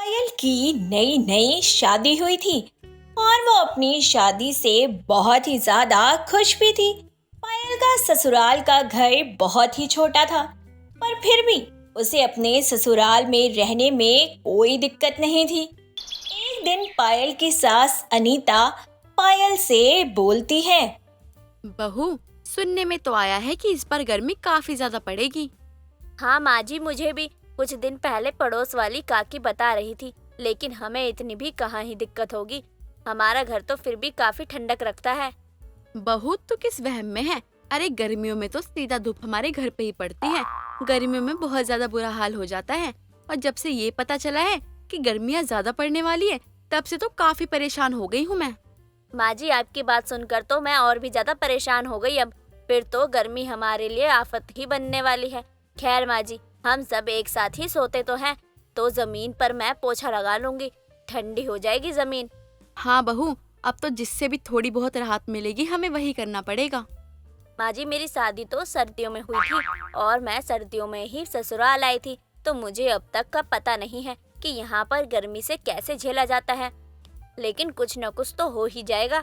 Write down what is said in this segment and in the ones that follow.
पायल की नई नई शादी हुई थी और वो अपनी शादी से बहुत ही ज्यादा खुश भी थी। पायल का ससुराल का घर बहुत ही छोटा था, पर फिर भी उसे अपने ससुराल में रहने में कोई दिक्कत नहीं थी। एक दिन पायल की सास अनीता पायल से बोलती है। बहू, सुनने में तो आया है कि इस बार गर्मी काफी ज्यादा पड़ेगी। हाँ माँ जी, मुझे भी कुछ दिन पहले पड़ोस वाली काकी बता रही थी, लेकिन हमें इतनी भी कहाँ ही दिक्कत होगी। हमारा घर तो फिर भी काफी ठंडक रखता है। बहू, तू किस वहम में है? अरे गर्मियों में तो सीधा धूप हमारे घर पे ही पड़ती है। गर्मियों में बहुत ज्यादा बुरा हाल हो जाता है, और जब से ये पता चला है कि गर्मियाँ ज्यादा पड़ने वाली है, तब से तो काफी परेशान हो गई हूँ मैं। माँ जी, आपकी बात सुनकर तो मैं और भी ज्यादा परेशान हो गई। अब फिर तो गर्मी हमारे लिए आफत ही बनने वाली है। खैर माँ जी, हम सब एक साथ ही सोते तो हैं, तो जमीन पर मैं पोछा लगा लूंगी, ठंडी हो जाएगी जमीन। हाँ बहू, अब तो जिससे भी थोड़ी बहुत राहत मिलेगी हमें वही करना पड़ेगा। माँ जी, मेरी शादी तो सर्दियों में हुई थी और मैं सर्दियों में ही ससुराल आई थी, तो मुझे अब तक का पता नहीं है कि यहाँ पर गर्मी से कैसे झेला जाता है, लेकिन कुछ न कुछ तो हो ही जाएगा।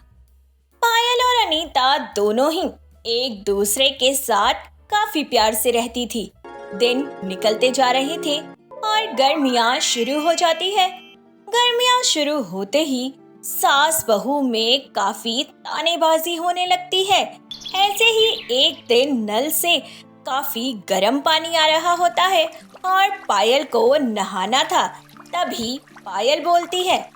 पायल और अनीता दोनों ही एक दूसरे के साथ काफी प्यार से रहती थी। दिन निकलते जा रहे थे और गर्मियां शुरू हो जाती है। गर्मियां शुरू होते ही सास बहू में काफी तानेबाजी होने लगती है। ऐसे ही एक दिन नल से काफी गर्म पानी आ रहा होता है और पायल को नहाना था। तभी पायल बोलती है।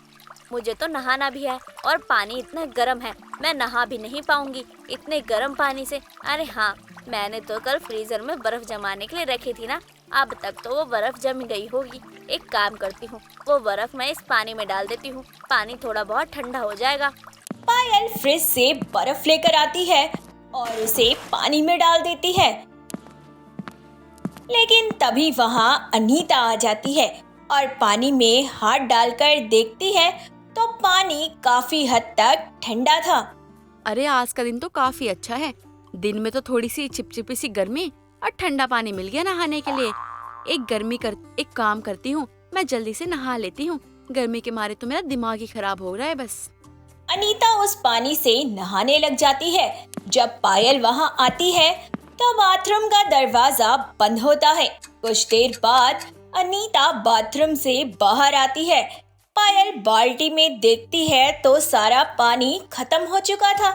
मुझे तो नहाना भी है और पानी इतना गर्म है, मैं नहा भी नहीं पाऊंगी इतने गर्म पानी से। अरे हाँ, मैंने तो कल फ्रीजर में बर्फ जमाने के लिए रखी थी ना, अब तक तो वो बर्फ जम गई होगी। एक काम करती हूँ, वो बर्फ मैं इस पानी में डाल देती हूँ, पानी थोड़ा बहुत ठंडा हो जाएगा। पायल फ्रिज से बर्फ लेकर आती है और उसे पानी में डाल देती है, लेकिन तभी वहां अनीता आ जाती है और पानी में हाथ डालकर देखती है तो पानी काफी हद तक ठंडा था। अरे आज का दिन तो काफी अच्छा है। दिन में तो थोड़ी सी चिपचिपी सी गर्मी और ठंडा पानी मिल गया नहाने के लिए। एक काम करती हूँ, मैं जल्दी से नहा लेती हूँ। गर्मी के मारे तो मेरा दिमाग ही खराब हो रहा है बस। अनीता उस पानी से नहाने लग जाती है। जब पायल वहां आती है तो बाथरूम का दरवाजा बंद होता है। कुछ देर बाद अनीता बाथरूम से बाहर आती है। पायल बाल्टी में देखती है तो सारा पानी खत्म हो चुका था।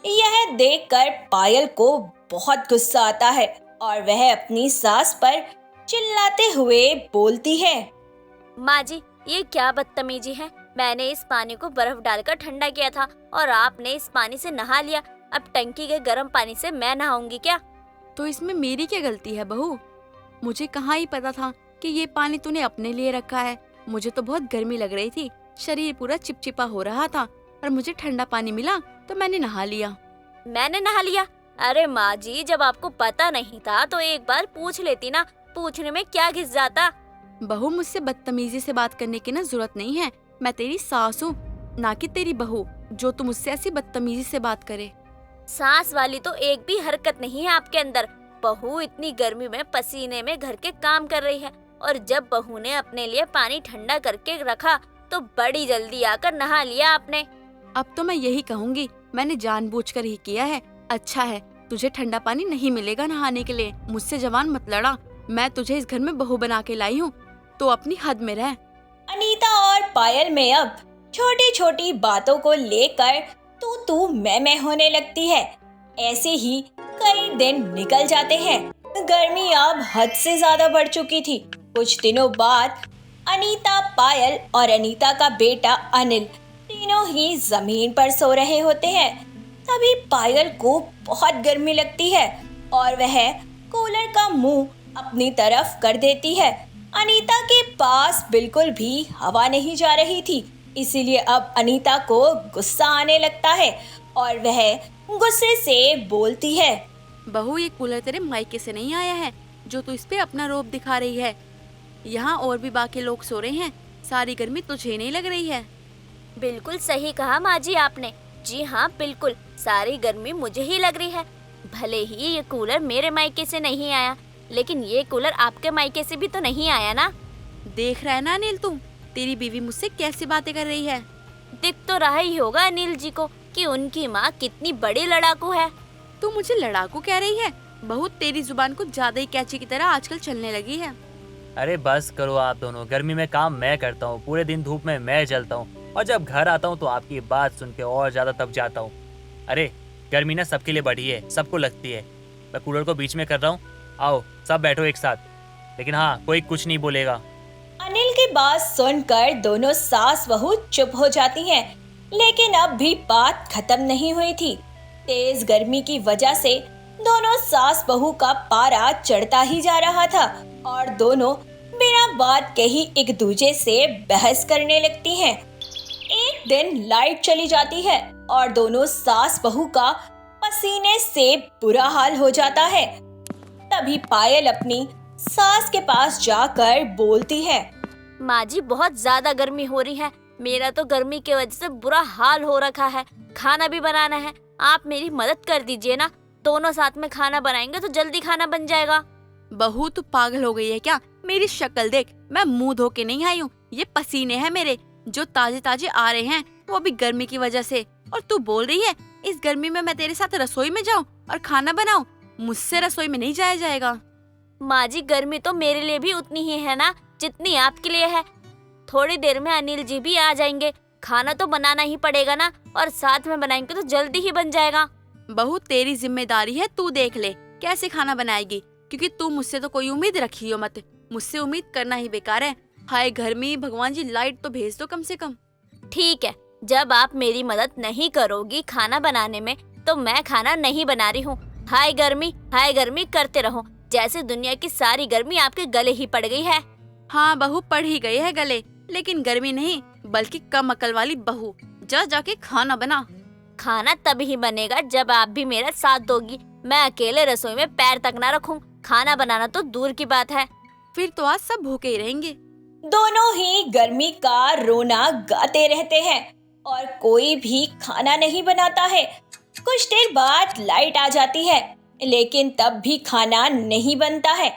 यह देखकर पायल को बहुत गुस्सा आता है और वह अपनी सास पर चिल्लाते हुए बोलती है। माँ जी, ये क्या बदतमीजी है। मैंने इस पानी को बर्फ डालकर ठंडा किया था और आपने इस पानी से नहा लिया। अब टंकी के गर्म पानी से मैं नहाऊंगी क्या? तो इसमें मेरी क्या गलती है बहू? मुझे कहाँ ही पता था कि ये पानी तूने अपने लिए रखा है। मुझे तो बहुत गर्मी लग रही थी, शरीर पूरा चिपचिपा हो रहा था और मुझे ठंडा पानी मिला तो मैंने नहा लिया। मैंने नहा लिया? अरे माँ जी, जब आपको पता नहीं था तो एक बार पूछ लेती ना, पूछने में क्या घिस जाता। बहू, मुझसे बदतमीजी से बात करने की ना जरूरत नहीं है। मैं तेरी सास हूँ, ना कि तेरी बहू, जो तुम मुझसे ऐसी बदतमीजी से बात करे। सांस वाली तो एक भी हरकत नहीं है आपके अंदर। बहू इतनी गर्मी में पसीने में घर के काम कर रही है, और जब बहू ने अपने लिए पानी ठंडा करके रखा तो बड़ी जल्दी आकर नहा लिया आपने। अब तो मैं यही कहूँगी, मैंने जानबूझकर ही किया है। अच्छा है, तुझे ठंडा पानी नहीं मिलेगा नहाने के लिए। मुझसे जवान मत लड़ा। मैं तुझे इस घर में बहू बना के लाई हूँ, तो अपनी हद में रह। अनीता और पायल में अब छोटी छोटी बातों को लेकर तू मैं होने लगती है। ऐसे ही कई दिन निकल जाते हैं। गर्मी अब हद से ज्यादा बढ़ चुकी थी। कुछ दिनों बाद अनीता, पायल और अनीता का बेटा अनिल तीनों ही जमीन पर सो रहे होते हैं। तभी पायल को बहुत गर्मी लगती है और वह कूलर का मुंह अपनी तरफ कर देती है। अनीता के पास बिल्कुल भी हवा नहीं जा रही थी, इसीलिए अब अनीता को गुस्सा आने लगता है और वह गुस्से से बोलती है। बहू, ये कूलर तेरे मायके से नहीं आया है जो तू इस पे अपना रौब दिखा रही है। यहाँ और भी बाकी लोग सो रहे हैं, सारी गर्मी तुझे नहीं लग रही है? बिल्कुल सही कहा माँ जी आपने। जी हाँ, बिल्कुल सारी गर्मी मुझे ही लग रही है। भले ही ये कूलर मेरे मायके से नहीं आया, लेकिन ये कूलर आपके मायके से भी तो नहीं आया ना। देख रहा है ना अनिल, तू तेरी बीवी मुझसे कैसी बातें कर रही है? दिख तो रहा ही होगा अनिल जी को कि उनकी माँ कितनी बड़ी लड़ाकू है। तू मुझे लड़ाकू कह रही है? बहू तेरी जुबान कुछ ज्यादा ही कैची की तरह आजकल चलने लगी है। अरे बस करो आप दोनों, गर्मी में काम मैं करता हूँ, पूरे दिन धूप में मैं जलता हूँ और जब घर आता हूँ तो आपकी बात सुन के और ज्यादा तप जाता हूँ। अरे गर्मी ना सबके लिए बढ़ी है, सबको लगती है। मैं कूलर को बीच में कर रहा हूँ, आओ सब बैठो एक साथ, लेकिन हाँ कोई कुछ नहीं बोलेगा। अनिल की बात सुनकर दोनों सास बहू चुप हो जाती हैं, लेकिन अब भी बात खत्म नहीं हुई थी। तेज गर्मी की वजह से दोनों सास बहू का पारा चढ़ता ही जा रहा था और दोनों बिना बात के ही एक दूसरे से बहस करने लगती हैं। एक दिन लाइट चली जाती है और दोनों सास बहू का पसीने से बुरा हाल हो जाता है। तभी पायल अपनी सास के पास जाकर बोलती है, माँ जी बहुत ज्यादा गर्मी हो रही है, मेरा तो गर्मी की वजह से बुरा हाल हो रखा है, खाना भी बनाना है, आप मेरी मदद कर दीजिए ना। दोनों साथ में खाना बनाएंगे तो जल्दी खाना बन जाएगा। बहू तू पागल हो गई है क्या? मेरी शक्ल देख, मैं मुंह धो के नहीं आई हूँ, ये पसीने हैं मेरे जो ताजे ताजे आ रहे हैं, वो भी गर्मी की वजह से। और तू बोल रही है इस गर्मी में मैं तेरे साथ रसोई में जाऊँ और खाना बनाऊँ? मुझसे रसोई में नहीं जाया जाएगा। माँ जी गर्मी तो मेरे लिए भी उतनी ही है ना जितनी आपके लिए है। थोड़ी देर में अनिल जी भी आ जाएंगे, खाना तो बनाना ही पड़ेगा ना, और साथ में बनाएंगे तो जल्दी ही बन जाएगा। बहू तेरी जिम्मेदारी है, तू देख ले कैसे खाना बनाएगी, क्योंकि तू मुझसे तो कोई उम्मीद रखी हो मत, मुझसे उम्मीद करना ही बेकार है। हाय गर्मी, भगवान जी लाइट तो भेज दो कम से कम। ठीक है, जब आप मेरी मदद नहीं करोगी खाना बनाने में तो मैं खाना नहीं बना रही हूँ। हाय गर्मी करते रहो, जैसे दुनिया की सारी गर्मी आपके गले ही पड़ गई है। हाँ बहू पड़ ही गई है गले, लेकिन गर्मी नहीं बल्कि कम अकल वाली बहू। जा जाके खाना बना। खाना तभी ही बनेगा जब आप भी मेरा साथ दोगी। मैं अकेले रसोई में पैर तक ना रखूं, खाना बनाना तो दूर की बात है। फिर तो आज सब भूखे ही रहेंगे। दोनों ही गर्मी का रोना गाते रहते हैं और कोई भी खाना नहीं बनाता है। कुछ देर बाद लाइट आ जाती है, लेकिन तब भी खाना नहीं बनता है।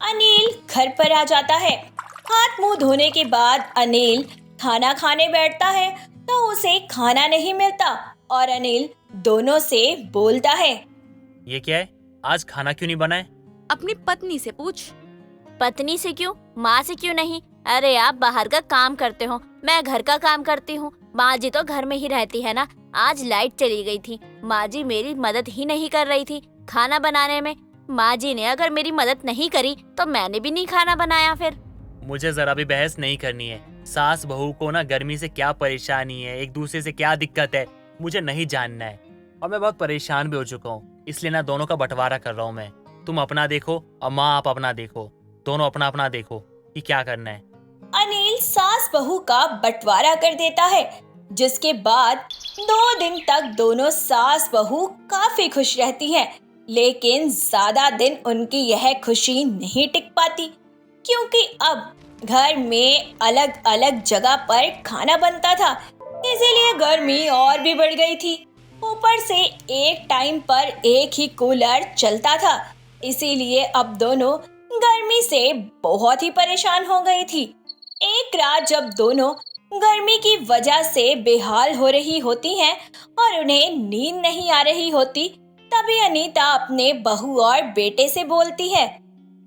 अनिल घर पर आ जाता है। हाथ मुंह धोने के बाद अनिल खाना खाने बैठता है तो उसे खाना नहीं मिलता और अनिल दोनों से बोलता है, ये क्या है, आज खाना क्यों नहीं बना है? अपनी पत्नी से पूछ। पत्नी से क्यों, माँ से क्यों नहीं? अरे आप बाहर का काम करते हो, मैं घर का काम करती हूँ। माँ जी तो घर में ही रहती है ना। आज लाइट चली गई थी, माँ जी मेरी मदद ही नहीं कर रही थी खाना बनाने में। माँ जी ने अगर मेरी मदद नहीं करी तो मैंने भी नहीं खाना बनाया। फिर मुझे जरा भी बहस नहीं करनी है। सास बहू को ना गर्मी से क्या परेशानी है, एक दूसरे से क्या दिक्कत है, मुझे नहीं जानना है। और मैं बहुत परेशान भी हो चुका हूँ, इसलिए ना दोनों का बंटवारा कर रहा हूँ मैं। तुम अपना देखो और माँ आप अपना देखो, दोनों अपना अपना देखो कि क्या करना है। अनिल सास बहू का बंटवारा कर देता है, जिसके बाद 2 दिन तक दोनों सास बहू काफी खुश रहती हैं। लेकिन ज्यादा दिन उनकी यह खुशी नहीं टिक पाती, क्योंकि अब घर में अलग अलग जगह पर खाना बनता था, इसीलिए गर्मी और भी बढ़ गई थी। ऊपर से एक टाइम पर एक ही कूलर चलता था, इसीलिए अब दोनों गर्मी से बहुत ही परेशान हो गई थी। एक रात जब दोनों गर्मी की वजह से बेहाल हो रही होती हैं और उन्हें नींद नहीं आ रही होती, तभी अनीता अपने बहू और बेटे से बोलती है,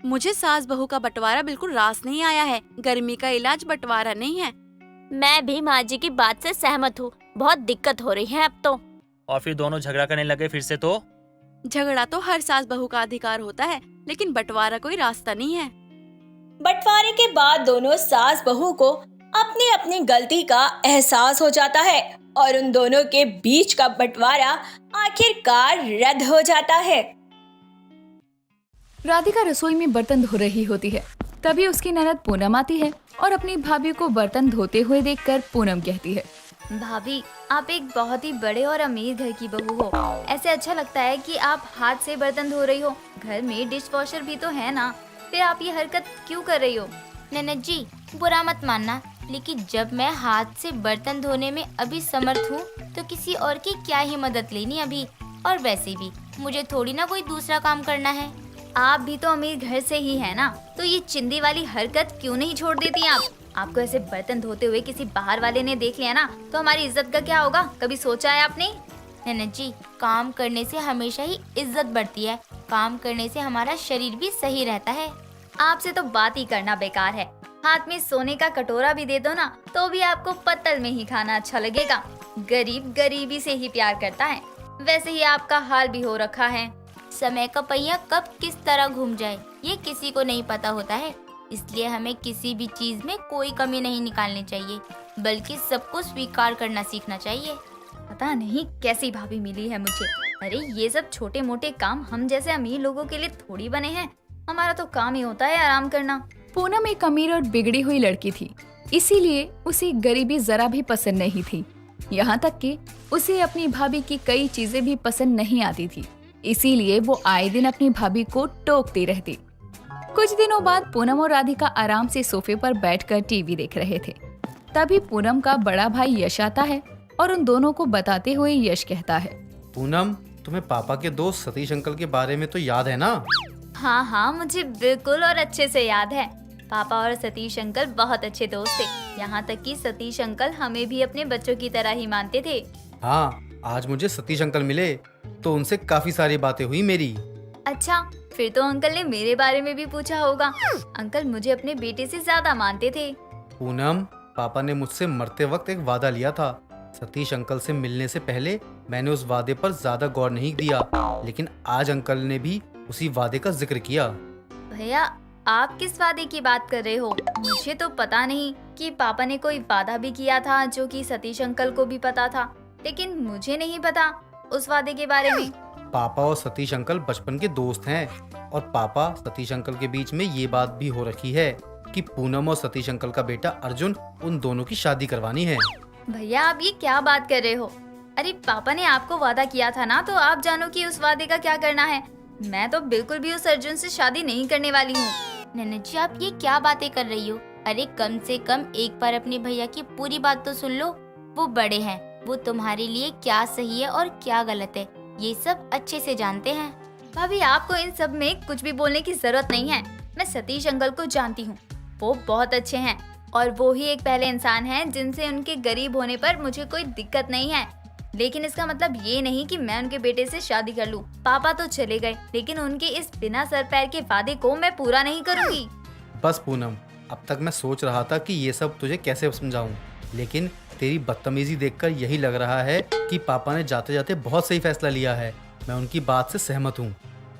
मुझे सास बहू का बंटवारा बिल्कुल रास नहीं आया है। गर्मी का इलाज बंटवारा नहीं है। मैं भी माँ जी की बात से सहमत हूँ, बहुत दिक्कत हो रही है अब तो। और फिर दोनों झगड़ा करने लगे फिर से। तो झगड़ा तो हर सास बहू का अधिकार होता है, लेकिन बंटवारा कोई रास्ता नहीं है। बंटवारे के बाद दोनों सास बहू को अपनी अपनी गलती का एहसास हो जाता है और उन दोनों के बीच का बंटवारा आखिरकार रद्द हो जाता है। राधिका रसोई में बर्तन धो रही होती है, तभी उसकी ननद पूनम आती है और अपनी भाभी को बर्तन धोते हुए देखकर पूनम कहती है, भाभी आप एक बहुत ही बड़े और अमीर घर की बहू हो, ऐसे अच्छा लगता है कि आप हाथ से बर्तन धो रही हो। घर में डिश वॉशर भी तो है ना, फिर आप ये हरकत क्यों कर रही हो? ननद जी बुरा मत मानना, लेकिन जब मैं हाथ से बर्तन धोने में अभी समर्थ हूँ तो किसी और की क्या ही मदद लेनी अभी। और वैसे भी मुझे थोड़ी ना कोई दूसरा काम करना है। आप भी तो अमीर घर से ही है ना, तो ये चिंदी वाली हरकत क्यों नहीं छोड़ देती आप? आपको ऐसे बर्तन धोते हुए किसी बाहर वाले ने देख लिया ना तो हमारी इज्जत का क्या होगा? कभी सोचा है आपने? ननद जी, काम करने से हमेशा ही इज्जत बढ़ती है। काम करने से हमारा शरीर भी सही रहता है। आपसे तो बात ही करना बेकार है। हाथ में सोने का कटोरा भी दे दो ना तो भी आपको पत्तल में ही खाना अच्छा लगेगा। गरीब गरीबी से ही प्यार करता है। वैसे ही आपका हाल भी हो रखा है। समय का पहिया कब किस तरह घूम जाए ये किसी को नहीं पता होता है। इसलिए हमें किसी भी चीज में कोई कमी नहीं निकालनी चाहिए, बल्कि सबको स्वीकार करना सीखना चाहिए। पता नहीं कैसी भाभी मिली है मुझे। अरे ये सब छोटे मोटे काम हम जैसे अमीर लोगों के लिए थोड़ी बने हैं। हमारा तो काम ही होता है आराम करना। पूनम एक अमीर और बिगड़ी हुई लड़की थी, इसीलिए उसे गरीबी जरा भी पसंद नहीं थी। यहाँ तक कि उसे अपनी भाभी की कई चीजें भी पसंद नहीं आती थी, इसीलिए वो आए दिन अपनी भाभी को टोकती रहती। कुछ दिनों बाद पूनम और राधिका आराम से सोफे पर बैठकर टीवी देख रहे थे। तभी पूनम का बड़ा भाई यश आता है और उन दोनों को बताते हुए यश कहता है, पूनम, तुम्हें पापा के दोस्त सतीश अंकल के बारे में तो याद है ना? हाँ हाँ, मुझे बिल्कुल और अच्छे से याद है। पापा और सतीश अंकल बहुत अच्छे दोस्त थे। यहाँ तक कि सतीश अंकल हमें भी अपने बच्चों की तरह ही मानते थे। हाँ, आज मुझे सतीश अंकल मिले तो उनसे काफी सारी बातें हुई मेरी। अच्छा, फिर तो अंकल ने मेरे बारे में भी पूछा होगा। अंकल मुझे अपने बेटे से ज्यादा मानते थे। पूनम, पापा ने मुझसे मरते वक्त एक वादा लिया था। सतीश अंकल से मिलने से पहले मैंने उस वादे पर ज्यादा गौर नहीं दिया, लेकिन आज अंकल ने भी उसी वादे का जिक्र किया। भैया, आप किस वादे की बात कर रहे हो? मुझे तो पता नहीं कि पापा ने कोई वादा भी किया था जो कि सतीश अंकल को भी पता था, लेकिन मुझे नहीं पता उस वादे के बारे में। पापा और सतीश अंकल बचपन के दोस्त हैं और पापा सतीश अंकल के बीच में ये बात भी हो रखी है कि पूनम और सतीश अंकल का बेटा अर्जुन, उन दोनों की शादी करवानी है। भैया, आप ये क्या बात कर रहे हो? अरे पापा ने आपको वादा किया था ना, तो आप जानो कि उस वादे का क्या करना है। मैं तो बिल्कुल भी उस अर्जुन से शादी नहीं करने वाली हूँ। ननद जी, आप ये क्या बातें कर रही हो? अरे कम से कम एक बार अपने भैया की पूरी बात तो सुन लो। वो बड़े हैं, वो तुम्हारे लिए क्या सही है और क्या गलत है ये सब अच्छे से जानते हैं। भाभी, आपको इन सब में कुछ भी बोलने की जरूरत नहीं है। मैं सतीश अंकल को जानती हूँ, वो बहुत अच्छे हैं और वो ही एक पहले इंसान हैं जिनसे उनके गरीब होने पर मुझे कोई दिक्कत नहीं है। लेकिन इसका मतलब ये नहीं कि मैं उनके बेटे से शादी कर लूं। पापा तो चले गए, लेकिन उनके इस बिना सर पैर के वादे को मैं पूरा नहीं करूंगी। बस पूनम, अब तक मैं सोच रहा था कि ये सब तुझे कैसे समझाऊं, लेकिन तेरी बदतमीजी देखकर यही लग रहा है कि पापा ने जाते जाते बहुत सही फैसला लिया है। मैं उनकी बात से सहमत हूँ।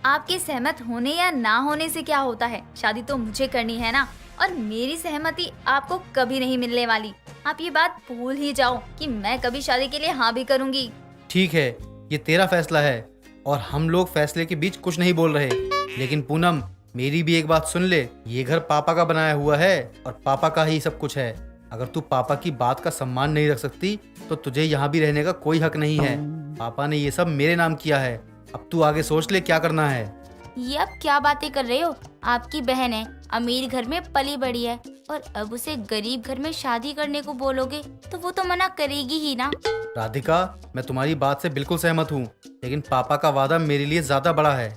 आपके सहमत होने या ना होने से क्या होता है? शादी तो मुझे करनी है ना, और मेरी सहमति आपको कभी नहीं मिलने वाली। आप ये बात भूल ही जाओ कि मैं कभी शादी के लिए हाँ भी करूँगी। ठीक है, ये तेरा फैसला है और हम लोग फैसले के बीच कुछ नहीं बोल रहे। लेकिन पूनम, मेरी भी एक बात सुन ले। ये घर पापा का बनाया हुआ है और पापा का ही सब कुछ है। अगर तू पापा की बात का सम्मान नहीं रख सकती तो तुझे यहाँ भी रहने का कोई हक नहीं है। पापा ने ये सब मेरे नाम किया है। अब तू आगे सोच ले क्या करना है। ये आप क्या बातें कर रहे हो? आपकी बहन है, अमीर घर में पली बड़ी है, और अब उसे गरीब घर में शादी करने को बोलोगे तो वो तो मना करेगी ही ना। राधिका, मैं तुम्हारी बात से बिल्कुल सहमत हूँ, लेकिन पापा का वादा मेरे लिए ज्यादा बड़ा है।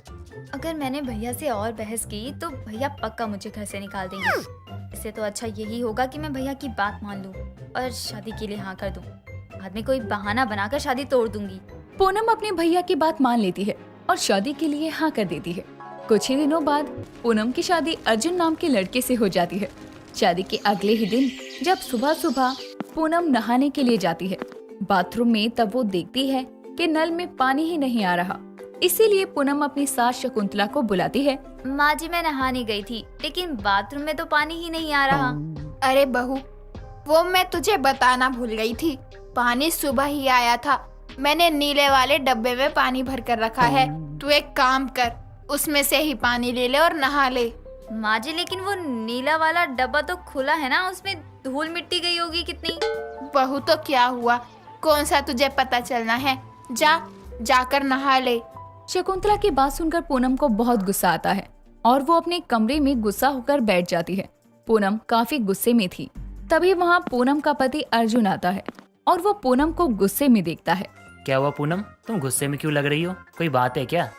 अगर मैंने भैया से और बहस की तो भैया पक्का मुझे घर से निकाल देंगे। इससे तो अच्छा यही होगा कि मैं भैया की बात मान लूं और शादी के लिए हाँ कर दूं। बाद में कोई बहाना बनाकर शादी तोड़ दूंगी। पूनम अपने भैया की बात मान लेती है और शादी के लिए हाँ कर देती है। कुछ ही दिनों बाद पूनम की शादी अर्जुन नाम के लड़के से हो जाती है। शादी के अगले ही दिन जब सुबह सुबह पूनम नहाने के लिए जाती है बाथरूम में, तब वो देखती है कि नल में पानी ही नहीं आ रहा। इसीलिए पूनम अपनी सास शकुंतला को बुलाती है। माँ जी, मैं नहाने गई थी, लेकिन बाथरूम में तो पानी ही नहीं आ रहा। अरे बहू, वो मैं तुझे बताना भूल गई थी। पानी सुबह ही आया था। मैंने नीले वाले डब्बे में पानी भर कर रखा है। तू एक काम कर, उसमें से ही पानी ले ले और नहा ले। माँ जी, लेकिन वो नीला वाला डब्बा तो खुला है ना, उसमें धूल मिट्टी गई होगी कितनी। बहू, तो क्या हुआ? कौन सा तुझे पता चलना है? जाकर नहा ले। शकुंतला की बात सुनकर पूनम को बहुत गुस्सा आता है और वो अपने कमरे में गुस्सा होकर बैठ जाती है। पूनम काफी गुस्से में थी। तभी वहाँ पूनम का पति अर्जुन आता है और वो पूनम को गुस्से में देखता है। क्या हुआ पूनम, तुम गुस्से में क्यों लग रही हो? कोई बात है क्या?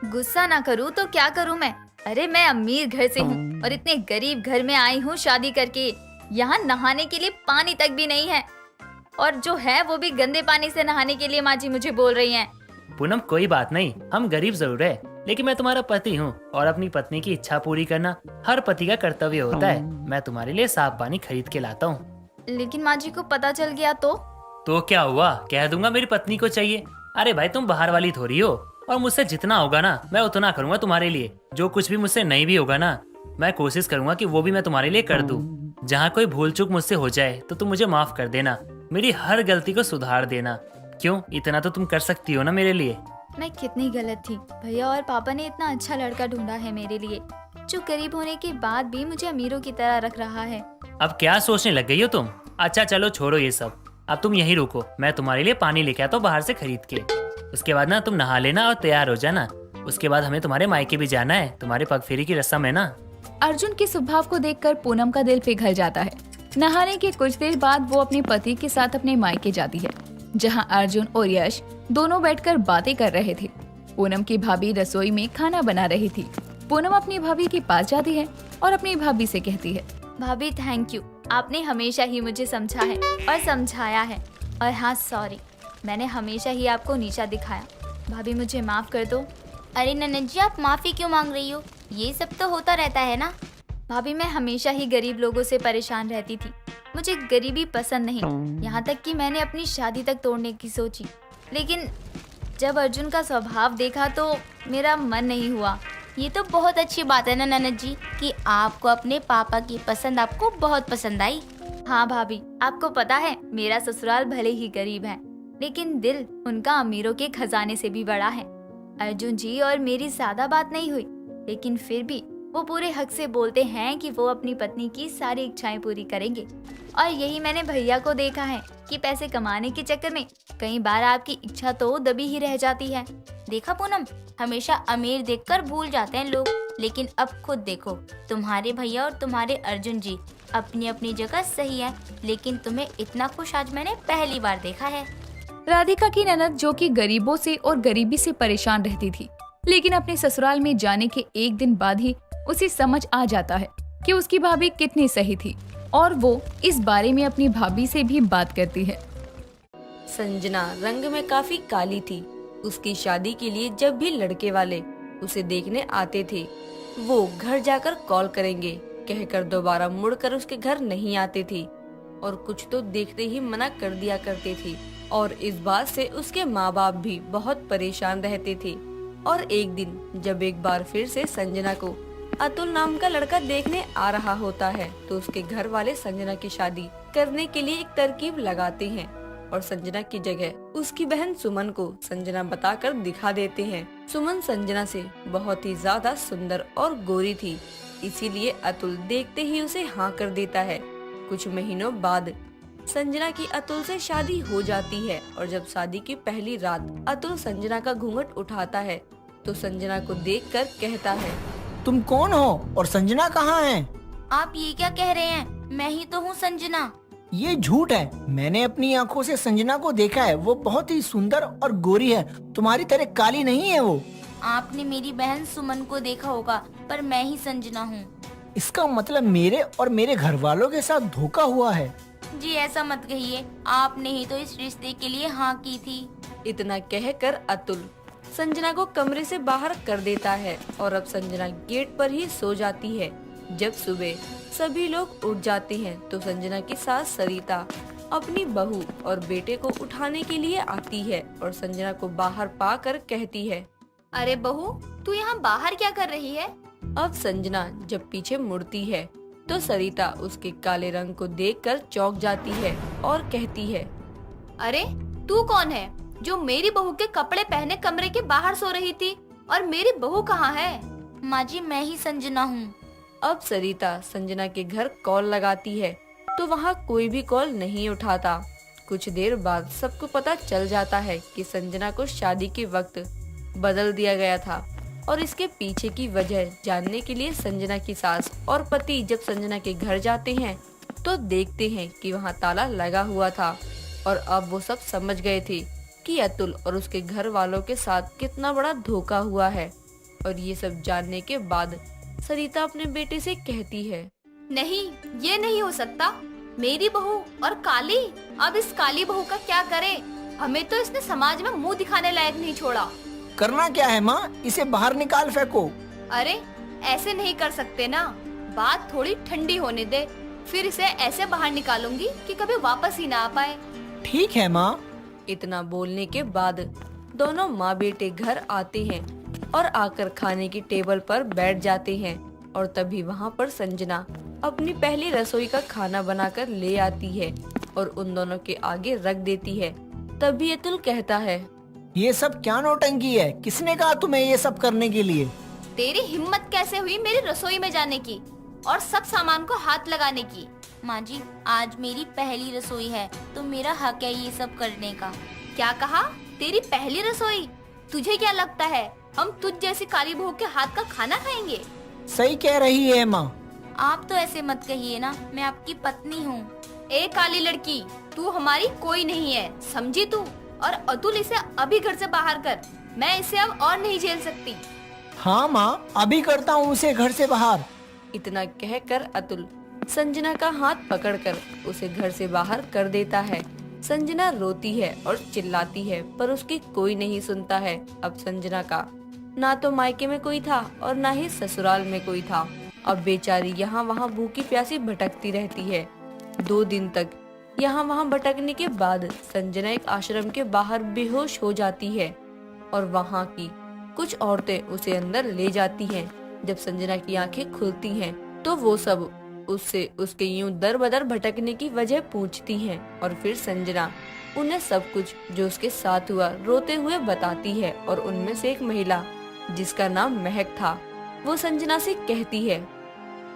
गुस्सा ना करूँ तो क्या करूँ मैं? अरे मैं अमीर घर से हूँ और इतने गरीब घर में आई हूँ शादी करके। यहाँ नहाने के लिए पानी तक भी नहीं है, और जो है वो भी गंदे पानी से नहाने के लिए माँ जी मुझे बोल रही हैं। पूनम कोई बात नहीं, हम गरीब जरूर है लेकिन मैं तुम्हारा पति हूँ और अपनी पत्नी की इच्छा पूरी करना हर पति का कर्तव्य होता है। मैं तुम्हारे लिए साफ पानी खरीद के लाता हूँ। लेकिन माँ जी को पता चल गया तो क्या हुआ, कह दूंगा मेरी पत्नी को चाहिए। अरे भाई तुम बाहर वाली थोड़ी हो, और मुझसे जितना होगा ना मैं उतना करूंगा तुम्हारे लिए। जो कुछ भी मुझसे नहीं भी होगा ना, मैं कोशिश करूंगा कि वो भी मैं तुम्हारे लिए कर दूं। जहाँ कोई भूल चूक मुझसे हो जाए तो तुम मुझे माफ कर देना, मेरी हर गलती को सुधार देना। क्यों, इतना तो तुम कर सकती हो ना मेरे लिए। मैं कितनी गलत थी। भैया और पापा ने इतना अच्छा लड़का ढूंढा है मेरे लिए, जो गरीब होने के बाद भी मुझे अमीरों की तरह रख रहा है। अब क्या सोचने लग गई हो तुम? अच्छा चलो छोड़ो ये सब, अब तुम यहीं रुको, मैं तुम्हारे लिए पानी लेके आता हूँ बाहर से खरीद के। उसके बाद ना तुम नहा लेना और तैयार हो जाना। उसके बाद हमें तुम्हारे मायके भी जाना है, तुम्हारे पग फेरी की रस्म है ना। अर्जुन के स्वभाव को देखकर पूनम का दिल पिघल जाता है। नहाने के कुछ देर बाद वो अपने पति के साथ अपने मायके जाती है, जहां अर्जुन और यश दोनों बैठकर बातें कर रहे थे। पूनम की भाभी रसोई में खाना बना रही थी। पूनम अपनी भाभी के पास जाती है और अपनी भाभी से कहती है, भाभी थैंक यू, आपने हमेशा ही मुझे समझा है और समझाया है। और हाँ सॉरी, मैंने हमेशा ही आपको नीचा दिखाया। भाभी मुझे माफ कर दो। अरे ननद जी, आप माफी क्यों मांग रही हो? ये सब तो होता रहता है ना। भाभी मैं हमेशा ही गरीब लोगों से परेशान रहती थी, मुझे गरीबी पसंद नहीं। यहाँ तक कि मैंने अपनी शादी तक तोड़ने की सोची, लेकिन जब अर्जुन का स्वभाव देखा तो मेरा मन नहीं हुआ। ये तो बहुत अच्छी बात है ना ननद जी कि आपको अपने पापा की पसंद आपको बहुत पसंद आई। हाँ भाभी, आपको पता है मेरा ससुराल भले ही गरीब है, लेकिन दिल उनका अमीरों के खजाने से भी बड़ा है। अर्जुन जी और मेरी ज्यादा बात नहीं हुई, लेकिन फिर भी वो पूरे हक से बोलते हैं कि वो अपनी पत्नी की सारी इच्छाएं पूरी करेंगे। और यही मैंने भैया को देखा है कि पैसे कमाने के चक्कर में कई बार आपकी इच्छा तो दबी ही रह जाती है। देखा पूनम, हमेशा अमीर देखकर भूल जाते हैं लोग, लेकिन अब खुद देखो, तुम्हारे भैया और तुम्हारे अर्जुन जी अपनी अपनी जगह सही है, लेकिन तुम्हें इतना खुश आज मैंने पहली बार देखा है। राधिका की ननद जो कि गरीबों से और गरीबी से परेशान रहती थी, लेकिन अपने ससुराल में जाने के एक दिन बाद ही उसे समझ आ जाता है कि उसकी भाभी कितनी सही थी, और वो इस बारे में अपनी भाभी से भी बात करती है। संजना रंग में काफी काली थी। उसकी शादी के लिए जब भी लड़के वाले उसे देखने आते थे, वो घर जाकर कॉल करेंगे कहकर दोबारा मुड़कर उसके घर नहीं आते थे, और कुछ तो देखते ही मना कर दिया करते थे। और इस बात से उसके माँ बाप भी बहुत परेशान रहते थे। और एक दिन जब एक बार फिर से संजना को अतुल नाम का लड़का देखने आ रहा होता है, तो उसके घर वाले संजना की शादी करने के लिए एक तरकीब लगाते हैं और संजना की जगह उसकी बहन सुमन को संजना बताकर दिखा देते हैं। सुमन संजना से बहुत ही ज्यादा सुंदर और गोरी थी, इसीलिए अतुल देखते ही उसे हाँ कर देता है। कुछ महीनों बाद संजना की अतुल से शादी हो जाती है, और जब शादी की पहली रात अतुल संजना का घूंघट उठाता है तो संजना को देखकर कहता है, तुम कौन हो और संजना कहाँ है? आप ये क्या कह रहे हैं? मैं ही तो हूँ संजना। ये झूठ है, मैंने अपनी आंखों से संजना को देखा है। वो बहुत ही सुंदर और गोरी है, तुम्हारी तरह काली नहीं है वो। आपने मेरी बहन सुमन को देखा होगा, पर मैं ही संजना हूँ। इसका मतलब मेरे और मेरे घर वालों के साथ धोखा हुआ है। जी ऐसा मत कहिए, आपने ही तो इस रिश्ते के लिए हाँ की थी। इतना कहकर अतुल संजना को कमरे से बाहर कर देता है, और अब संजना गेट पर ही सो जाती है। जब सुबह सभी लोग उठ जाते हैं तो संजना की सास सरिता अपनी बहू और बेटे को उठाने के लिए आती है और संजना को बाहर पाकर कहती है, अरे बहू, तू यहाँ बाहर क्या कर रही है? अब संजना जब पीछे मुड़ती है तो सरिता उसके काले रंग को देखकर चौंक जाती है और कहती है, अरे तू कौन है जो मेरी बहू के कपड़े पहने कमरे के बाहर सो रही थी, और मेरी बहू कहाँ है? माँ जी मैं ही संजना हूँ। अब सरिता संजना के घर कॉल लगाती है तो वहाँ कोई भी कॉल नहीं उठाता। कुछ देर बाद सबको पता चल जाता है कि संजना को शादी के वक्त बदल दिया गया था, और इसके पीछे की वजह जानने के लिए संजना की सास और पति जब संजना के घर जाते हैं तो देखते हैं कि वहाँ ताला लगा हुआ था, और अब वो सब समझ गए थे कि अतुल और उसके घर वालों के साथ कितना बड़ा धोखा हुआ है। और ये सब जानने के बाद सरिता अपने बेटे से कहती है, नहीं, ये नहीं हो सकता। मेरी बहू और काली, अब इस काली बहू का क्या करे? हमें तो इसने समाज में मुंह दिखाने लायक नहीं छोड़ा। करना क्या है माँ, इसे बाहर निकाल फेंको। अरे ऐसे नहीं कर सकते ना, बात थोड़ी ठंडी होने दे, फिर इसे ऐसे बाहर निकालूंगी कि कभी वापस ही ना आ पाए। ठीक है माँ। इतना बोलने के बाद दोनों माँ बेटे घर आते हैं और आकर खाने की टेबल पर बैठ जाते हैं। और तभी वहाँ पर संजना अपनी पहली रसोई का खाना बनाकर ले आती है और उन दोनों के आगे रख देती है। तभी अतुल कहता है, ये सब क्या नौटंकी है? किसने कहा तुम्हें ये सब करने के लिए? तेरी हिम्मत कैसे हुई मेरी रसोई में जाने की और सब सामान को हाथ लगाने की? माँ जी, आज मेरी पहली रसोई है तो मेरा हक है ये सब करने का। क्या कहा? तेरी पहली रसोई? तुझे क्या लगता है हम तुझ जैसी काली बहू के हाथ का खाना खाएंगे? सही कह रही है माँ। आप तो ऐसे मत कहिए ना, मैं आपकी पत्नी हूँ। ए काली लड़की, तू हमारी कोई नहीं है, समझी तू? और अतुल, इसे अभी घर से बाहर कर, मैं इसे अब और नहीं झेल सकती। हाँ माँ, अभी करता हूँ उसे घर से बाहर। इतना कहकर अतुल संजना का हाथ पकड़कर उसे घर से बाहर कर देता है। संजना रोती है और चिल्लाती है पर उसकी कोई नहीं सुनता है। अब संजना का ना तो मायके में कोई था और ना ही ससुराल में कोई था। अब बेचारी यहाँ वहाँ भूखी प्यासी भटकती रहती है। 2 दिन तक यहाँ वहाँ भटकने के बाद संजना एक आश्रम के बाहर बेहोश हो जाती है और वहाँ की कुछ औरतें उसे अंदर ले जाती हैं। जब संजना की आंखें खुलती हैं तो वो सब उससे उसके यूं दर बदर भटकने की वजह पूछती हैं और फिर संजना उन्हें सब कुछ जो उसके साथ हुआ रोते हुए बताती है। और उनमें से एक महिला जिसका नाम महक था, वो संजना से कहती है,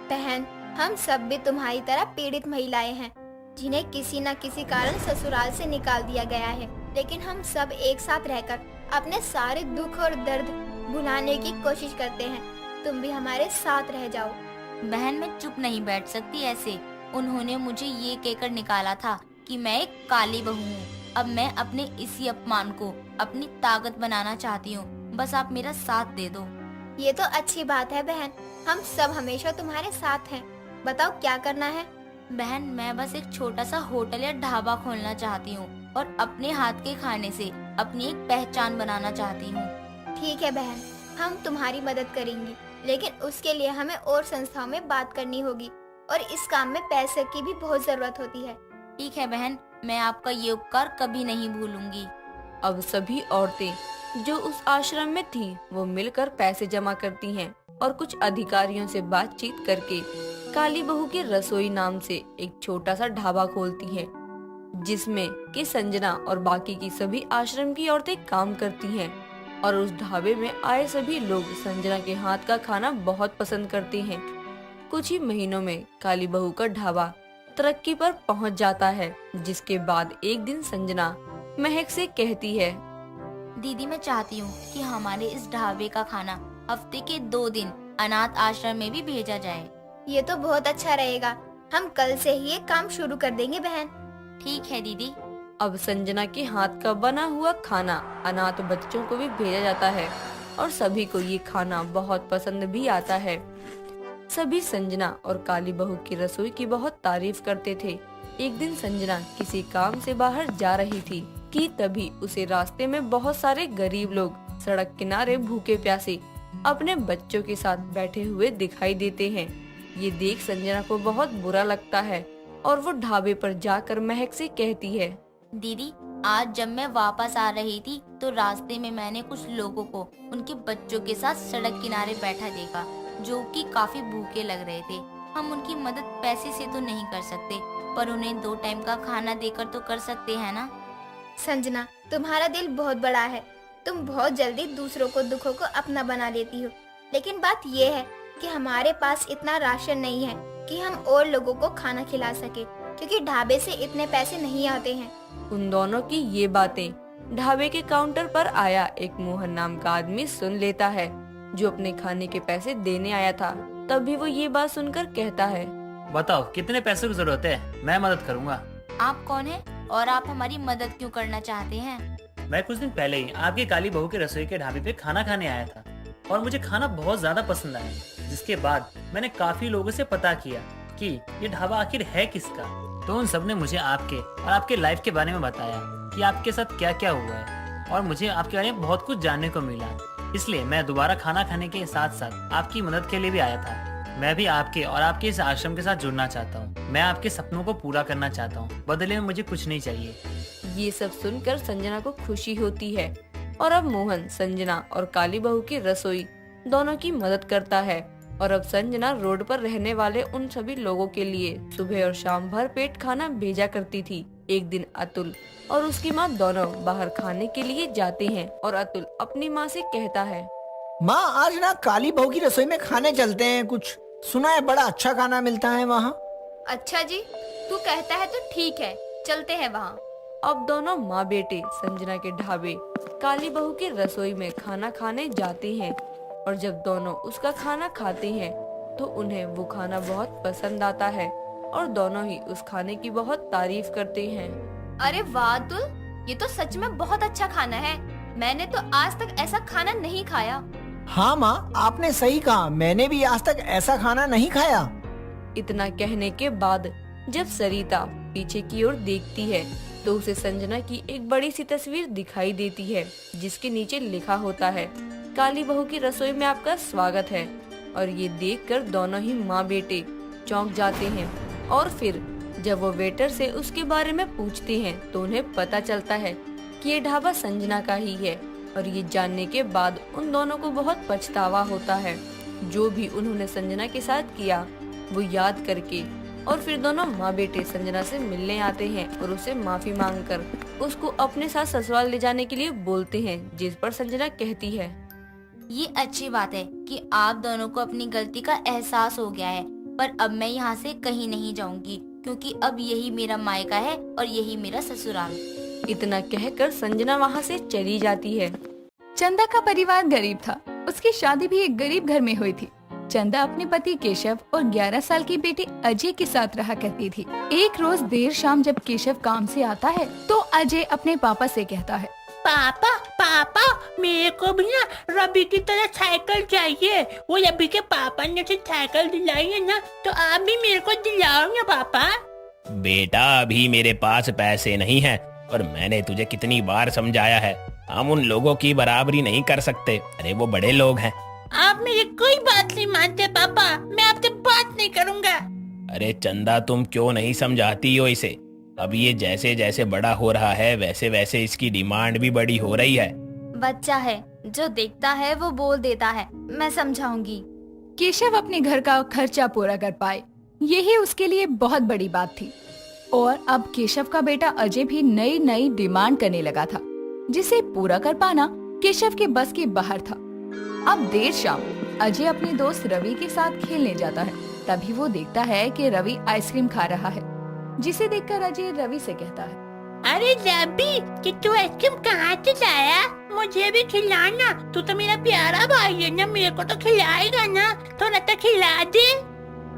बहन, हम सब भी तुम्हारी तरह पीड़ित महिलाएं हैं जिन्हें किसी न किसी कारण ससुराल से निकाल दिया गया है, लेकिन हम सब एक साथ रहकर अपने सारे दुख और दर्द भुलाने की कोशिश करते हैं। तुम भी हमारे साथ रह जाओ। बहन, मैं चुप नहीं बैठ सकती ऐसे। उन्होंने मुझे ये कहकर निकाला था कि मैं एक काली बहू हूँ। अब मैं अपने इसी अपमान को अपनी ताकत बनाना चाहती हूँ। बस आप मेरा साथ दे दो। ये तो अच्छी बात है बहन, हम सब हमेशा तुम्हारे साथ हैं। बताओ क्या करना है? बहन, मैं बस एक छोटा सा होटल या ढाबा खोलना चाहती हूँ और अपने हाथ के खाने से अपनी एक पहचान बनाना चाहती हूँ। ठीक है बहन, हम तुम्हारी मदद करेंगे, लेकिन उसके लिए हमें और संस्थाओं में बात करनी होगी और इस काम में पैसे की भी बहुत जरूरत होती है। ठीक है बहन, मैं आपका ये उपकार कभी नहीं भूलूंगी। अब सभी औरतें जो उस आश्रम में थीं, वो मिलकर पैसे जमा करती हैं और कुछ अधिकारियों से बातचीत करके काली बहू की रसोई नाम से एक छोटा सा ढाबा खोलती है, जिसमें कि संजना और बाकी की सभी आश्रम की औरतें काम करती हैं। और उस ढाबे में आए सभी लोग संजना के हाथ का खाना बहुत पसंद करते हैं। कुछ ही महीनों में काली बहू का ढाबा तरक्की पर पहुंच जाता है, जिसके बाद एक दिन संजना महक से कहती है, दीदी, मैं चाहती हूँ कि हमारे इस ढाबे का खाना हफ्ते के 2 दिन अनाथ आश्रम में भी भेजा जाए। ये तो बहुत अच्छा रहेगा, हम कल से ही ये काम शुरू कर देंगे बहन। ठीक है दीदी। अब संजना के हाथ का बना हुआ खाना अनाथ बच्चों को भी भेजा जाता है और सभी को ये खाना बहुत पसंद भी आता है। सभी संजना और काली बहू की रसोई की बहुत तारीफ करते थे। एक दिन संजना किसी काम से बाहर जा रही थी कि तभी उसे रास्ते में बहुत सारे गरीब लोग सड़क किनारे भूखे प्यासे अपने बच्चों के साथ बैठे हुए दिखाई देते हैं। ये देख संजना को बहुत बुरा लगता है और वो ढाबे पर जाकर महक से कहती है, दीदी, आज जब मैं वापस आ रही थी तो रास्ते में मैंने कुछ लोगों को उनके बच्चों के साथ सड़क किनारे बैठा देखा, जो कि काफी भूखे लग रहे थे। हम उनकी मदद पैसे से तो नहीं कर सकते, पर उन्हें 2 टाइम का खाना देकर तो कर सकते हैं ना। संजना, तुम्हारा दिल बहुत बड़ा है, तुम बहुत जल्दी दूसरों को दुखों को अपना बना लेती हो। लेकिन बात ये है कि हमारे पास इतना राशन नहीं है कि हम और लोगों को खाना खिला सके, क्योंकि ढाबे से इतने पैसे नहीं आते हैं। उन दोनों की ये बातें ढाबे के काउंटर पर आया एक मोहन नाम का आदमी सुन लेता है, जो अपने खाने के पैसे देने आया था। तभी वो ये बात सुनकर कहता है, बताओ कितने पैसे की जरूरत है, मैं मदद करूंगा। आप कौन है और आप हमारी मदद क्यों करना चाहते हैं? मैं कुछ दिन पहले ही आपकी काली बहू के रसोई के ढाबे पे खाना खाने आया था और मुझे खाना बहुत ज्यादा पसंद आया, जिसके बाद मैंने काफी लोगों से पता किया कि ये ढाबा आखिर है किसका। तो उन सब ने मुझे आपके और आपके लाइफ के बारे में बताया कि आपके साथ क्या क्या हुआ है, और मुझे आपके बारे में बहुत कुछ जानने को मिला। इसलिए मैं दोबारा खाना खाने के साथ साथ आपकी मदद के लिए भी आया था। मैं भी आपके और आपके इस आश्रम के साथ जुड़ना चाहता हूँ। मैं आपके सपनों को पूरा करना चाहता हूँ, बदले में मुझे कुछ नहीं चाहिए। ये सब सुनकर संजना को खुशी होती है और अब मोहन संजना और काली बहू की रसोई दोनों की मदद करता है। और अब संजना रोड पर रहने वाले उन सभी लोगों के लिए सुबह और शाम भर पेट खाना भेजा करती थी। एक दिन अतुल और उसकी माँ दोनों बाहर खाने के लिए जाते हैं और अतुल अपनी माँ से कहता है, माँ आज ना काली बहू की रसोई में खाने चलते हैं, कुछ सुना है बड़ा अच्छा खाना मिलता है वहाँ। अच्छा जी, तू कहता है तो ठीक है, चलते हैं वहाँ। अब दोनों माँ बेटे संजना के ढाबे काली बहू की रसोई में खाना खाने जाते हैं और जब दोनों उसका खाना खाते हैं तो उन्हें वो खाना बहुत पसंद आता है और दोनों ही उस खाने की बहुत तारीफ करते हैं। अरे वाह अतुल, ये तो सच में बहुत अच्छा खाना है। मैंने तो आज तक ऐसा खाना नहीं खाया। हाँ माँ, आपने सही कहा, मैंने भी आज तक ऐसा खाना नहीं खाया। इतना कहने के बाद जब सरिता पीछे की ओर देखती है तो उसे संजना की एक बड़ी सी तस्वीर दिखाई देती है जिसके नीचे लिखा होता है, काली बहू की रसोई में आपका स्वागत है। और ये देखकर दोनों ही माँ बेटे चौंक जाते हैं और फिर जब वो वेटर से उसके बारे में पूछते हैं तो उन्हें पता चलता है कि ये ढाबा संजना का ही है। और ये जानने के बाद उन दोनों को बहुत पछतावा होता है जो भी उन्होंने संजना के साथ किया वो याद करके। और फिर दोनों माँ बेटे संजना से मिलने आते हैं और उसे माफी मांगकर उसको अपने साथ ससुराल ले जाने के लिए बोलते हैं, जिस पर संजना कहती है, ये अच्छी बात है कि आप दोनों को अपनी गलती का एहसास हो गया है, पर अब मैं यहाँ से कहीं नहीं जाऊंगी क्योंकि अब यही मेरा मायका है और यही मेरा ससुराल। इतना कहकर संजना वहाँ से चली जाती है। चंदा का परिवार गरीब था। उसकी शादी भी एक गरीब घर में हुई थी। चंदा अपने पति केशव और 11 साल की बेटी अजय के साथ रहा करती थी। एक रोज देर शाम जब केशव काम से आता है तो अजय अपने पापा से कहता है, पापा पापा मेरे को भी ना रवि की तरह साइकिल चाहिए। वो रवि के पापा ने उसे साइकिल दिलाई है ना, तो आप भी मेरे को दिलाओ ना पापा। बेटा अभी मेरे पास पैसे नहीं हैं और मैंने तुझे कितनी बार समझाया है, हम उन लोगों की बराबरी नहीं कर सकते। अरे वो बड़े लोग हैं। आप मेरी कोई बात नहीं मानते पापा, मैं आपसे बात नहीं करूँगा। अरे चंदा तुम क्यों नहीं समझाती हो इसे? अब ये जैसे जैसे बड़ा हो रहा है वैसे वैसे इसकी डिमांड भी बड़ी हो रही है। बच्चा है, जो देखता है वो बोल देता है, मैं समझाऊंगी। केशव अपने घर का खर्चा पूरा कर पाए, यही उसके लिए बहुत बड़ी बात थी। और अब केशव का बेटा अजय भी नई नई डिमांड करने लगा था, जिसे पूरा कर पाना केशव के बस के बाहर था। अब देर शाम अजय अपने दोस्त रवि के साथ खेलने जाता है। तभी वो देखता है कि रवि आइसक्रीम खा रहा है, जिसे देखकर अजय रवि से कहता है, अरे रवि कि तू आइसक्रीम कहाँ से लाया? मुझे भी खिलाना, तू तो मेरा प्यारा भाई है ना, मेरे को तो खिलाएगा ना, थोड़ा तो खिला दे।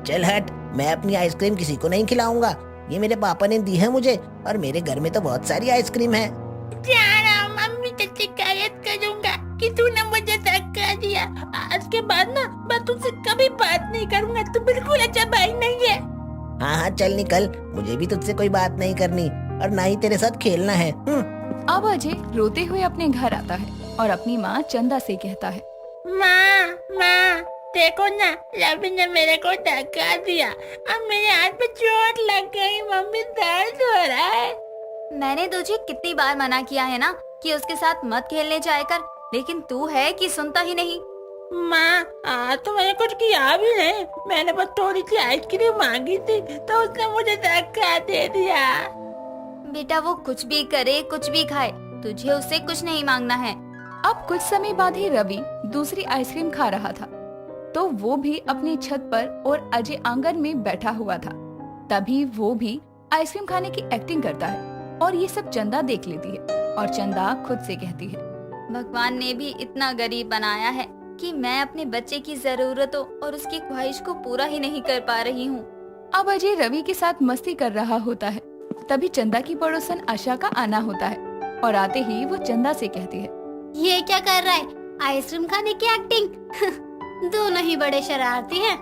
चल हट, मैं अपनी आइसक्रीम किसी को नहीं खिलाऊंगा, ये मेरे पापा ने दी है मुझे और मेरे घर में तो बहुत सारी आइसक्रीम है। मम्मी से शिकायत करूंगा कि तूने मुझे धक्का दिया। आज के बाद ना मैं तुझसे कभी बात नहीं करूंगा, तू बिल्कुल अच्छा भाई नहीं है। हाँ हाँ चल निकल, मुझे भी तुझसे कोई बात नहीं करनी और ना ही तेरे साथ खेलना है। अब अजय रोते हुए अपने घर आता है और अपनी माँ चंदा से कहता है, माँ देखो ना, रवि ने मेरे को धक्का दिया, अब मेरे हाथ पे चोट लग गई, मम्मी दर्द हो रहा है। मैंने तुझे कितनी बार मना किया है ना कि उसके साथ मत खेलने जाया कर, लेकिन तू है कि सुनता ही नहीं। माँ तो मैंने कुछ किया भी नहीं, मैंने बस थोड़ी सी आइसक्रीम मांगी थी तो उसने मुझे धक्का दे दिया। बेटा वो कुछ भी करे कुछ भी खाए, तुझे उससे कुछ नहीं मांगना है। अब कुछ समय बाद ही रवि दूसरी आइसक्रीम खा रहा था, तो वो भी अपनी छत पर और अजय आंगन में बैठा हुआ था। तभी वो भी आइसक्रीम खाने की एक्टिंग करता है और ये सब चंदा देख लेती है और चंदा खुद से कहती है, भगवान ने भी इतना गरीब बनाया है कि मैं अपने बच्चे की जरूरतों और उसकी ख्वाहिश को पूरा ही नहीं कर पा रही हूँ। अब अजय रवि के साथ मस्ती कर रहा होता है। तभी चंदा की पड़ोसन आशा का आना होता है और आते ही वो चंदा से कहती है, ये क्या कर रहा है? आइसक्रीम खाने की एक्टिंग। दोनों ही बड़े शरारती हैं।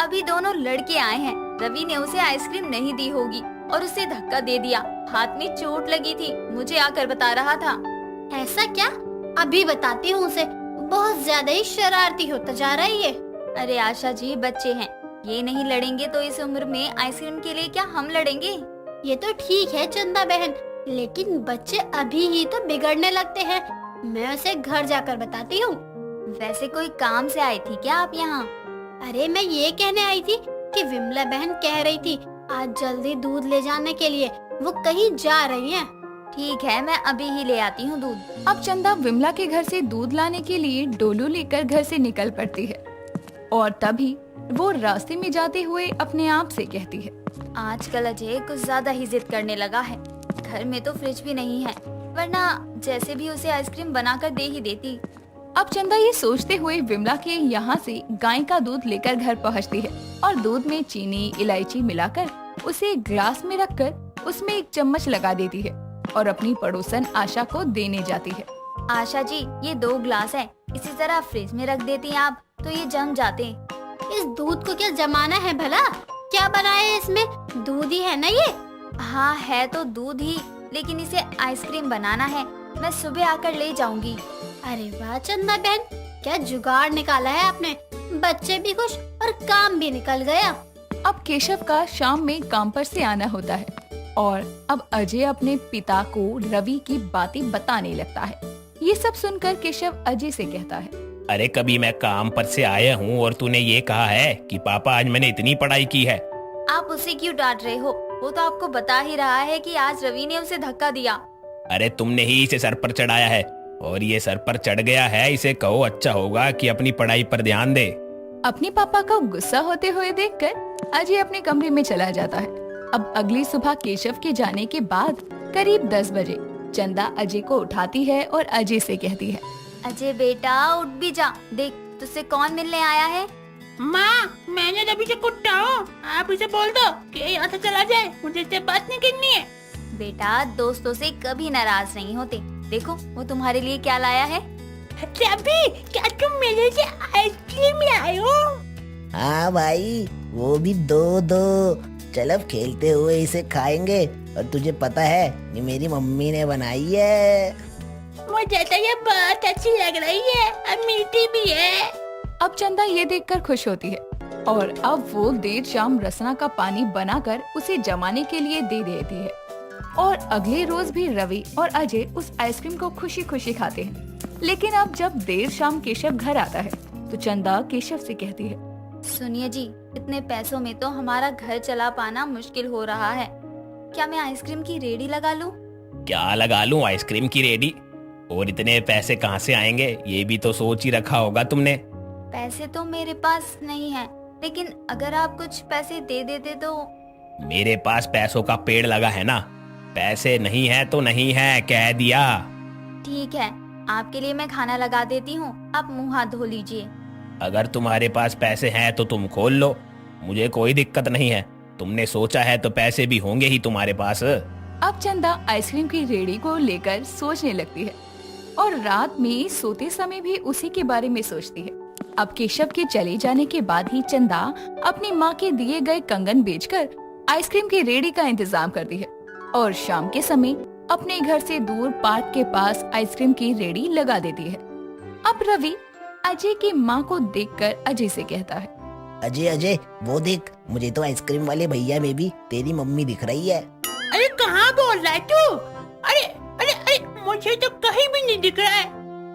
अभी दोनों लड़के आए हैं रवि ने उसे आइसक्रीम नहीं दी होगी और उसे धक्का दे दिया। हाथ में चोट लगी थी, मुझे आकर बता रहा था। ऐसा क्या? अभी बताती हूँ उसे। बहुत ज्यादा ही शरारती होता जा रहा है ये। अरे आशा जी, बच्चे हैं, ये नहीं लड़ेंगे तो इस उम्र में आइसक्रीम के लिए क्या हम लड़ेंगे? ये तो ठीक है चंदा बहन, लेकिन बच्चे अभी ही तो बिगड़ने लगते हैं। मैं उसे घर जाकर बताती हूँ। वैसे कोई काम से आई थी क्या आप यहाँ? अरे मैं ये कहने आई थी कि विमला बहन कह रही थी आज जल्दी दूध ले जाने के लिए, वो कहीं जा रही हैं। ठीक है, मैं अभी ही ले आती हूँ दूध। अब चंदा विमला के घर से दूध लाने के लिए डोलू लेकर घर से निकल पड़ती है और तभी वो रास्ते में जाते हुए अपने आप से कहती है, आजकल अजय कुछ ज्यादा ही जिद करने लगा है। घर में तो फ्रिज भी नहीं है, वरना जैसे भी उसे आइसक्रीम बनाकर दे ही देती। अब चंदा ये सोचते हुए विमला के यहाँ से गाय का दूध लेकर घर पहुँचती है और दूध में चीनी इलायची मिलाकर उसे एक ग्लास में रखकर उसमें एक चम्मच लगा देती है और अपनी पड़ोसन आशा को देने जाती है। आशा जी, ये 2 ग्लास है, इसी तरह फ्रिज में रख देती हैं आप तो ये जम जाते। इस दूध को क्या जमाना है भला? क्या बनाया है इसमें? दूध ही है ना ये? हाँ है तो दूध ही, लेकिन इसे आइसक्रीम बनाना है। मैं सुबह आकर ले जाऊंगी। अरे वाह चंदा बहन, क्या जुगाड़ निकाला है आपने। बच्चे भी खुश और काम भी निकल गया। अब केशव का शाम में काम पर से आना होता है और अब अजय अपने पिता को रवि की बातें बताने लगता है। ये सब सुनकर केशव अजय से कहता है, अरे कभी मैं काम पर से आया हूँ और तूने ये कहा है कि पापा आज मैंने इतनी पढ़ाई की है। आप उसे क्यों डांट रहे हो? वो तो आपको बता ही रहा है कि आज रवि ने उसे धक्का दिया। अरे तुमने ही इसे सर पर चढ़ाया है और ये सर पर चढ़ गया है। इसे कहो अच्छा होगा कि अपनी पढ़ाई पर ध्यान दे। अपने पापा का गुस्सा होते हुए देखकर अजय अपने कमरे में चला जाता है। अब अगली सुबह केशव के जाने के बाद करीब 10 बजे चंदा अजय को उठाती है और अजय से कहती है, अजय बेटा उठ भी जा, देख तुझसे कौन मिलने आया है। माँ, मैंने रवि से कुट्टा हूँ। आप इसे बोल दो कि यहाँ से चला जाए, मुझे इससे बात नहीं करनी है। बेटा दोस्तों से कभी नाराज नहीं होते। देखो वो तुम्हारे लिए क्या लाया है। रवि, क्या तुम मेरे लिए आइसक्रीम लाए हो? हाँ भाई, वो भी 2 चल अब खेलते हुए इसे खाएंगे। और तुझे पता है ये मेरी मम्मी ने बनाई है। मुझे तो ये बहुत अच्छी लग रही है और मीठी भी है। अब चंदा ये देखकर खुश होती है और अब वो देर शाम रसना का पानी बनाकर उसे जमाने के लिए दे देती है। और अगले रोज भी रवि और अजय उस आइसक्रीम को खुशी खुशी खाते हैं। लेकिन अब जब देर शाम केशव घर आता है तो चंदा केशव से कहती है, सुनिए जी, इतने पैसों में तो हमारा घर चला पाना मुश्किल हो रहा है। क्या मैं आइसक्रीम की रेडी लगा लूं? क्या लगा लूं आइसक्रीम की रेडी? और इतने पैसे कहाँ से आएंगे? ये भी तो सोच ही रखा होगा तुमने। पैसे तो मेरे पास नहीं है, लेकिन अगर आप कुछ पैसे दे देते तो। मेरे पास पैसों का पेड़ लगा है ना। पैसे नहीं है तो नहीं है, कह दिया। ठीक है, आपके लिए मैं खाना लगा देती हूँ, आप मुँह हाथ धो लीजिए। अगर तुम्हारे पास पैसे हैं तो तुम खोल लो, मुझे कोई दिक्कत नहीं है। तुमने सोचा है तो पैसे भी होंगे ही तुम्हारे पास। अब चंदा आइसक्रीम की रेडी को लेकर सोचने लगती है और रात में सोते समय भी उसी के बारे में सोचती है। अब केशव के चले जाने के बाद ही चंदा अपनी माँ के दिए गए कंगन बेचकर आइसक्रीम की रेडी का इंतजाम करती है और शाम के समय अपने घर से दूर पार्क के पास आइसक्रीम की रेडी लगा देती है। अब रवि अजय की माँ को देखकर अजय से कहता है, अजय वो देख, मुझे तो आइसक्रीम वाले भैया में भी तेरी मम्मी दिख रही है। अरे कहाँ बोल रहा है तू? अरे अरे अरे, मुझे तो कहीं भी नहीं दिख रहा है।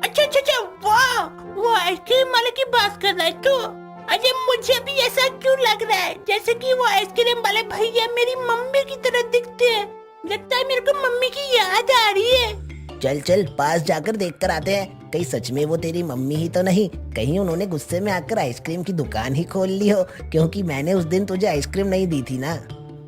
अच्छा, वाह, वो आइसक्रीम वाले की बात कर रहा है तू? अरे मुझे भी ऐसा क्यों लग रहा है जैसे कि वो आइसक्रीम वाले भैया मेरी मम्मी की तरह दिखते हैं। लगता है मेरे को मम्मी की याद आ रही है। चल पास जाकर देख कर आते हैं, कहीं सच में वो तेरी मम्मी ही तो नहीं। कहीं उन्होंने गुस्से में आकर आइसक्रीम की दुकान ही खोल ली हो, क्योंकि मैंने उस दिन तुझे आइसक्रीम नहीं दी थी ना।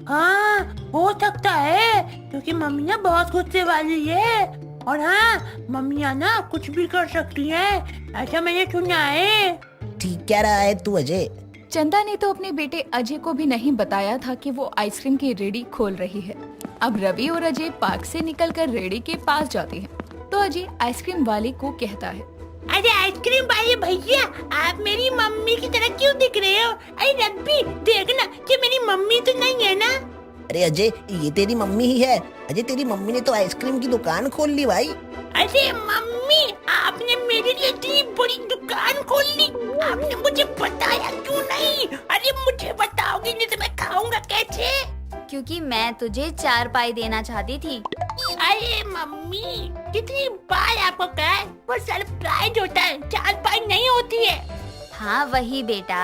हाँ हो सकता है, क्योंकि मम्मी ना बहुत गुस्से वाली है। और हाँ, मम्मियाँ ना कुछ भी कर सकती हैं, ऐसा मैंने सुना है। ठीक क्या रहा है तू अजय? चंदा ने तो अपने बेटे अजय को भी नहीं बताया था कि वो आइसक्रीम की रेडी खोल रही है। अब रवि और अजय पार्क से निकलकर रेडी के पास जाते हैं तो अजय आइसक्रीम वाले को कहता है, अरे आइसक्रीम वाले भैया, आप मेरी मम्मी की तरह क्यों दिख रहे हो? अरे रब्बी, देखना कि मेरी मम्मी तो नहीं है ना? अरे अजय, ये तेरी मम्मी ही है। अजय, तेरी मम्मी ने तो आइसक्रीम की दुकान खोल ली भाई। अरे मम्मी, आपने मेरे लिए इतनी बड़ी दुकान खोल ली, आपने मुझे बताया क्यों नहीं? अरे मुझे बताओगी नहीं तो मैं खाऊंगा कैसे? क्योंकि मैं तुझे 4 पाई देना चाहती थी। अरे मम्मी, कितनी बार आपको कहा है, वो सरप्राइज होता है, 4 पाई नहीं होती है। हाँ वही बेटा।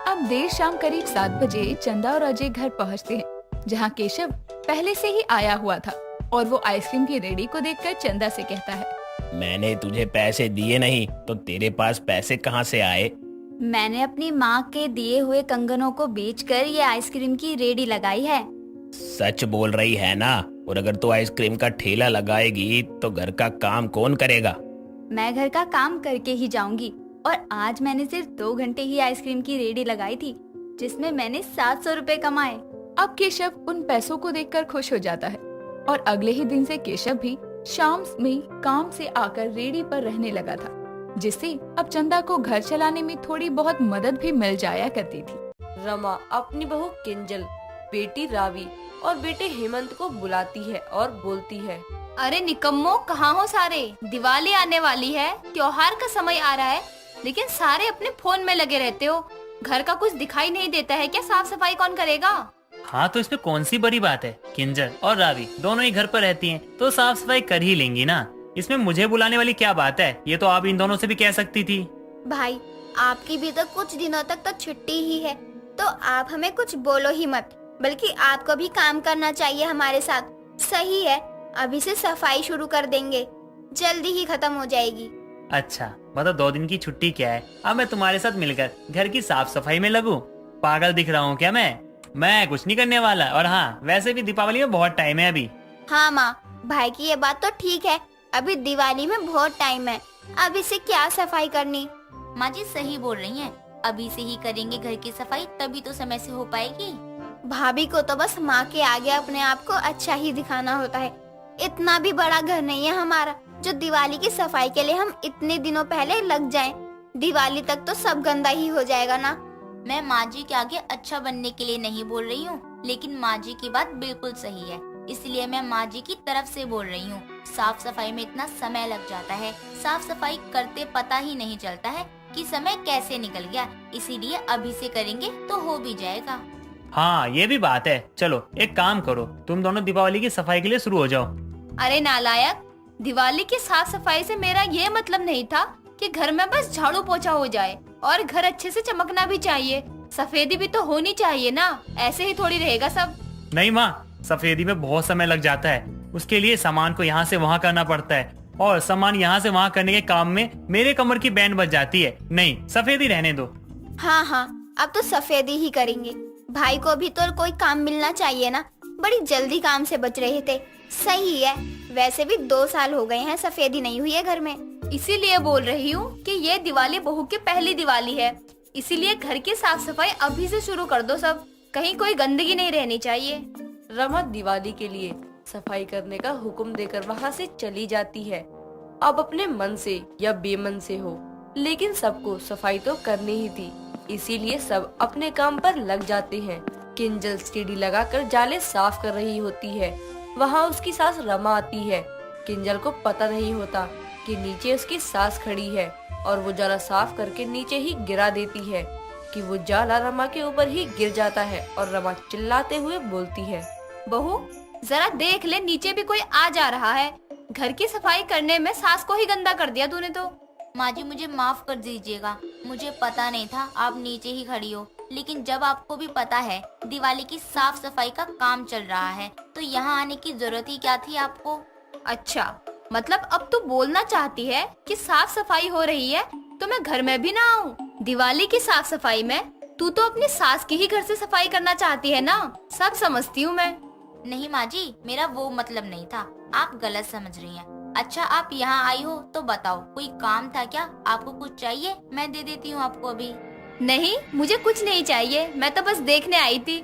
अब देर शाम करीब 7 बजे चंदा और अजय घर पहुंचते हैं, जहां केशव पहले से ही आया हुआ था और वो आइसक्रीम की रेडी को देखकर चंदा से कहता है, मैंने तुझे पैसे दिए नहीं तो तेरे पास पैसे कहाँ से आए? मैंने अपनी माँ के दिए हुए कंगनों को बेचकर ये आइसक्रीम की रेडी लगाई है। सच बोल रही है ना? और अगर तू आइसक्रीम का ठेला लगाएगी तो घर का काम कौन करेगा? मैं घर का काम करके ही जाऊंगी। और आज मैंने सिर्फ 2 घंटे ही आइसक्रीम की रेडी लगाई थी, जिसमें मैंने 700 रुपए कमाए। अब केशव उन पैसों को देखकर खुश हो जाता है और अगले ही दिन से केशव भी शाम में काम से आकर रेडी पर रहने लगा था, जिससे अब चंदा को घर चलाने में थोड़ी बहुत मदद भी मिल जाया करती थी। रमा अपनी बहू किंजल, बेटी रावी और बेटे हेमंत को बुलाती है और बोलती है, अरे निकम्मो, कहाँ हो सारे? दिवाली आने वाली है, त्योहार का समय आ रहा है, लेकिन सारे अपने फोन में लगे रहते हो। घर का कुछ दिखाई नहीं देता है क्या? साफ सफाई कौन करेगा? हाँ तो इसमें कौन सी बड़ी बात है, किंजल और रावी दोनों ही घर पर रहती हैं तो साफ सफाई कर ही लेंगी ना। इसमें मुझे बुलाने वाली क्या बात है? ये तो आप इन दोनों से भी कह सकती थी। भाई, आपकी भी तो कुछ दिनों तक तो छुट्टी ही है, तो आप हमें कुछ बोलो ही मत, बल्कि आपको भी काम करना चाहिए हमारे साथ। सही है, अभी से सफाई शुरू कर देंगे, जल्दी ही खत्म हो जाएगी। अच्छा, मतलब 2 दिन की छुट्टी क्या है, अब मैं तुम्हारे साथ मिलकर घर की साफ सफाई में लगूं? पागल दिख रहा हूँ क्या मैं कुछ नहीं करने वाला। और हाँ, वैसे भी दीपावली में बहुत टाइम है अभी। हाँ माँ, भाई की ये बात तो ठीक है, अभी दिवाली में बहुत टाइम है, अभी से क्या सफाई करनी। माँ जी सही बोल रही हैं, अभी से ही करेंगे घर की सफाई, तभी तो समय से हो पाएगी। भाभी को तो बस माँ के आगे अपने आप को अच्छा ही दिखाना होता है। इतना भी बड़ा घर नहीं है हमारा जो दिवाली की सफाई के लिए हम इतने दिनों पहले लग जाएं। दिवाली तक तो सब गंदा ही हो जाएगा ना। मैं माँ जी के आगे अच्छा बनने के लिए नहीं बोल रही हूँ, लेकिन माँ जी की बात बिल्कुल सही है, इसलिए मैं माँ जी की तरफ से बोल रही हूँ। साफ सफाई में इतना समय लग जाता है, साफ सफाई करते पता ही नहीं चलता है कि समय कैसे निकल गया, इसीलिए अभी से करेंगे तो हो भी जाएगा। हाँ ये भी बात है। चलो एक काम करो, तुम दोनों दीपावली की सफाई के लिए शुरू हो जाओ। अरे नालायक, दिवाली की साफ सफाई से मेरा ये मतलब नहीं था कि घर में बस झाड़ू पोछा हो जाए और घर अच्छे से चमकना भी चाहिए, सफेदी भी तो होनी चाहिए ना, ऐसे ही थोड़ी रहेगा सब। नहीं माँ, सफेदी में बहुत समय लग जाता है, उसके लिए सामान को यहाँ से वहाँ करना पड़ता है और सामान यहाँ से वहाँ करने के काम में मेरे कमर की बैंड बज जाती है। नहीं, सफेदी रहने दो। हाँ हाँ, अब तो सफेदी ही करेंगे। भाई को भी तो कोई काम मिलना चाहिए ना, बड़ी जल्दी काम से बच रहे थे। सही है, वैसे भी 2 साल हो गए हैं सफेदी नहीं हुई है घर में, इसीलिए बोल रही हूँ कि ये दिवाली बहू की पहली दिवाली है, इसीलिए घर की साफ सफाई अभी से शुरू कर दो सब, कहीं कोई गंदगी नहीं रहनी चाहिए। रमा दिवाली के लिए सफाई करने का हुक्म देकर वहाँ से चली जाती है। अब अपने मन से या बेमन से हो, लेकिन सबको सफाई तो करनी ही थी, इसीलिए सब अपने काम पर लग जाते हैं। किंजल सीढ़ी लगाकर जाले साफ कर रही होती है, वहाँ उसकी सास रमा आती है। किंजल को पता नहीं होता कि नीचे उसकी सास खड़ी है और वो जाला साफ करके नीचे ही गिरा देती है कि वो जाला रमा के ऊपर ही गिर जाता है और रमा चिल्लाते हुए बोलती है, बहू जरा देख ले, नीचे भी कोई आ जा रहा है, घर की सफाई करने में सास को ही गंदा कर दिया तूने तो। माँ जी मुझे माफ कर दीजिएगा, मुझे पता नहीं था आप नीचे ही खड़ी हो, लेकिन जब आपको भी पता है दिवाली की साफ सफाई का काम चल रहा है तो यहाँ आने की जरूरत ही क्या थी आपको? अच्छा, मतलब अब तू बोलना चाहती है कि साफ सफाई हो रही है तो मैं घर में भी ना आऊँ? दिवाली की साफ सफाई में तू तो अपनी सास की ही घर से सफाई करना चाहती है ना, सब समझती हूँ मैं। नहीं माँ जी, मेरा वो मतलब नहीं था, आप गलत समझ रही हैं। अच्छा आप यहाँ आई हो तो बताओ कोई काम था क्या? आपको कुछ चाहिए? मैं दे देती हूँ आपको अभी। नहीं, मुझे कुछ नहीं चाहिए, मैं तो बस देखने आई थी।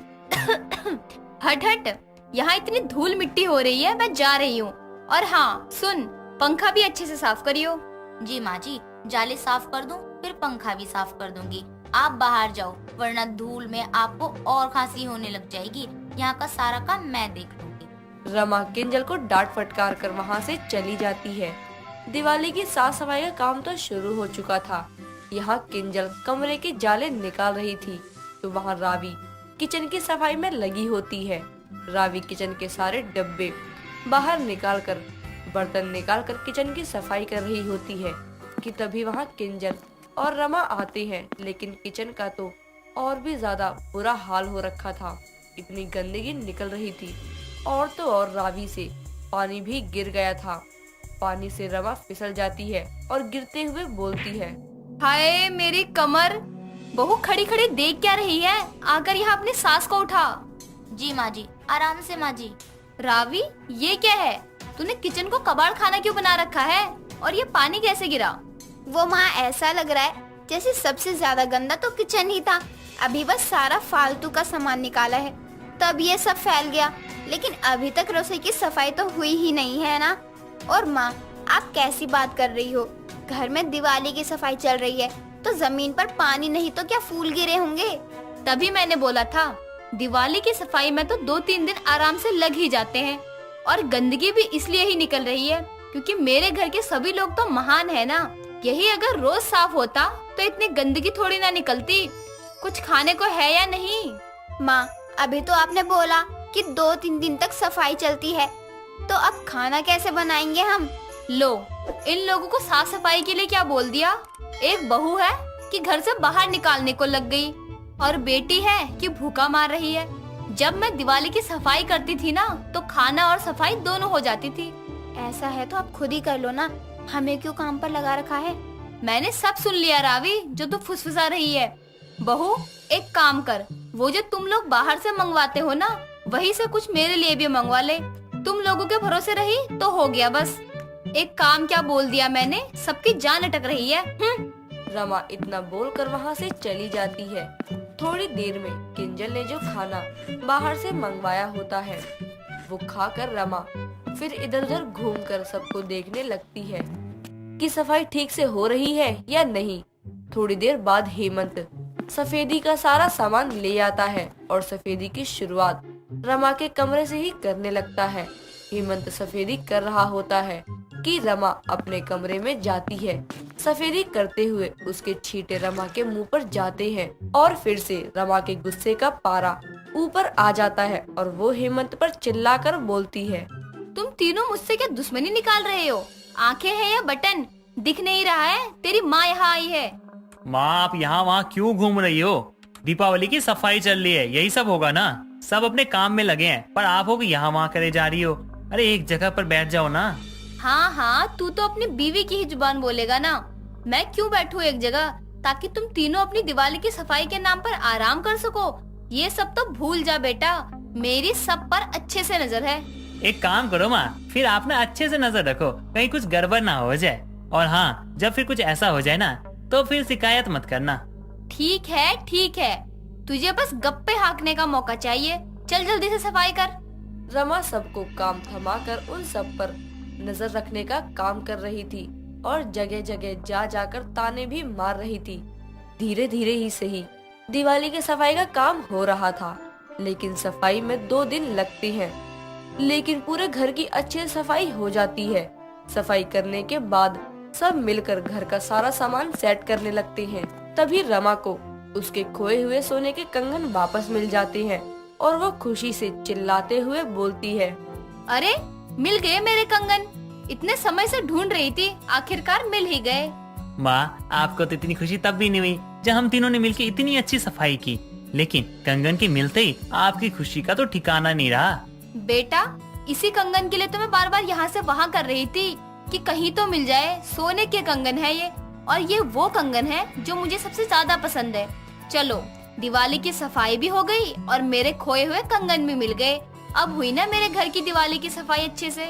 हट हट, यहाँ इतनी धूल मिट्टी हो रही है, मैं जा रही हूँ। और हाँ सुन, पंखा भी अच्छे से साफ करियो। जी माँ जी, जाले साफ कर दूं, फिर पंखा भी साफ कर दूंगी। आप बाहर जाओ, वरना धूल में आपको और खांसी होने लग जाएगी। यहाँ का सारा काम मैं देख लूंगी। रमा किंजल को डांट फटकार कर वहाँ से चली जाती है। दिवाली की साफ सफाई का काम तो शुरू हो चुका था। यहाँ किंजल कमरे के जाले निकाल रही थी तो वहाँ रावी किचन की सफाई में लगी होती है। रावी किचन के सारे डब्बे बाहर निकालकर, बर्तन निकालकर किचन की सफाई कर रही होती है कि तभी वहाँ किंजल और रमा आते हैं। लेकिन किचन का तो और भी ज्यादा बुरा हाल हो रखा था। इतनी गंदगी निकल रही थी और तो और रावी से पानी भी गिर गया था। पानी से रमा फिसल जाती है और गिरते हुए बोलती है, हाय मेरी कमर। बहू खड़ी खड़ी देख क्या रही है? आकर यहाँ अपनी सास को उठा। जी माँ जी, आराम से माँ जी। रावी, ये क्या है? तूने किचन को कबाड़ खाना क्यों बना रखा है? और ये पानी कैसे गिरा? वो माँ, ऐसा लग रहा है जैसे सबसे ज्यादा गंदा तो किचन ही था। अभी बस सारा फालतू का सामान निकाला है तब ये सब फैल गया। लेकिन अभी तक रसोई की सफाई तो हुई ही नहीं है ना। और माँ, आप कैसी बात कर रही हो? घर में दिवाली की सफाई चल रही है तो जमीन पर पानी नहीं तो क्या फूल गिरे होंगे? तभी मैंने बोला था, दिवाली की सफाई में तो 2-3 दिन आराम से लग ही जाते हैं। और गंदगी भी इसलिए ही निकल रही है क्योंकि मेरे घर के सभी लोग तो महान है ना। यही अगर रोज साफ होता तो इतनी गंदगी थोड़ी ना निकलती। कुछ खाने को है या नहीं? माँ, अभी तो आपने बोला कि 2-3 दिन तक सफाई चलती है, तो अब खाना कैसे बनाएंगे हम? लो, इन लोगों को साफ सफाई के लिए क्या बोल दिया? एक बहू है कि घर से बाहर निकालने को लग गई और बेटी है कि भूखा मार रही है। जब मैं दिवाली की सफाई करती थी ना तो खाना और सफाई दोनों हो जाती थी। ऐसा है तो आप खुद ही कर लो ना, हमें क्यों काम पर लगा रखा है? मैंने सब सुन लिया रावी, जो तू फुसफुसा रही है। बहू, एक काम कर, वो जो तुम लोग बाहर से मंगवाते हो ना, वही से कुछ मेरे लिए भी मंगवा ले। तुम लोगों के भरोसे रही तो हो गया बस। एक काम क्या बोल दिया मैंने? सबकी जान अटक रही है। रमा इतना बोलकर वहाँ से चली जाती है। थोड़ी देर में किंजल ने जो खाना बाहर से मंगवाया होता है वो खाकर रमा फिर इधर उधर घूमकर सबको देखने लगती है कि सफाई ठीक से हो रही है या नहीं। थोड़ी देर बाद हेमंत सफेदी का सारा सामान ले आता है और सफेदी की शुरुआत रमा के कमरे से ही करने लगता है। हेमंत सफेदी कर रहा होता है कि रमा अपने कमरे में जाती है। सफेदी करते हुए उसके छींटे रमा के मुंह पर जाते हैं और फिर से रमा के गुस्से का पारा ऊपर आ जाता है और वो हेमंत पर चिल्लाकर बोलती है, तुम तीनों मुझसे क्या दुश्मनी निकाल रहे हो? आंखें हैं या बटन? दिख नहीं रहा है? तेरी माँ यहाँ आई है। माँ, आप यहाँ वहाँ क्यों घूम रही हो? दीपावली की सफाई चल रही है, यही सब होगा ना। सब अपने काम में लगे हैं, पर आप हो कि यहाँ वहाँ करे जा रही हो। अरे एक जगह पर बैठ जाओ ना। हाँ हाँ, तू तो अपनी बीवी की ही जुबान बोलेगा ना। मैं क्यों बैठूं एक जगह? ताकि तुम तीनों अपनी दिवाली की सफाई के नाम पर आराम कर सको। ये सब तो भूल जा बेटा, मेरी सब पर अच्छे से नजर है। एक काम करो माँ, फिर आप ना अच्छे से नजर रखो, कहीं कुछ गड़बड़ ना हो जाए। और हाँ, जब फिर कुछ ऐसा हो जाए ना तो फिर शिकायत मत करना। ठीक है ठीक है, तुझे बस गप्पे हाँकने का मौका चाहिए। चल जल्दी से सफाई कर। रमा सबको काम थमाकर उन सब पर नजर रखने का काम कर रही थी और जगह जगह जा जाकर ताने भी मार रही थी। धीरे धीरे ही सही दिवाली की सफाई का काम हो रहा था, लेकिन सफाई में 2 दिन लगते हैं। लेकिन पूरे घर की अच्छी सफाई हो जाती है। सफाई करने के बाद सब मिलकर घर का सारा सामान सेट करने लगते हैं। तभी रमा को उसके खोए हुए सोने के कंगन वापस मिल जाते हैं और वो खुशी से चिल्लाते हुए बोलती है, अरे मिल गए मेरे कंगन। इतने समय से ढूंढ रही थी, आखिरकार मिल ही गए। माँ, आपको तो इतनी खुशी तब भी नहीं हुई जब हम तीनों ने मिलकर इतनी अच्छी सफाई की, लेकिन कंगन के मिलते ही आपकी खुशी का तो ठिकाना नहीं रहा। बेटा, इसी कंगन के लिए तो मैं बार बार यहाँ से वहाँ कर रही थी कि कहीं तो मिल जाए। सोने के कंगन है ये, और ये वो कंगन है जो मुझे सबसे ज्यादा पसंद है। चलो, दिवाली की सफाई भी हो गई और मेरे खोए हुए कंगन भी मिल गए। अब हुई ना मेरे घर की दिवाली की सफाई अच्छे से।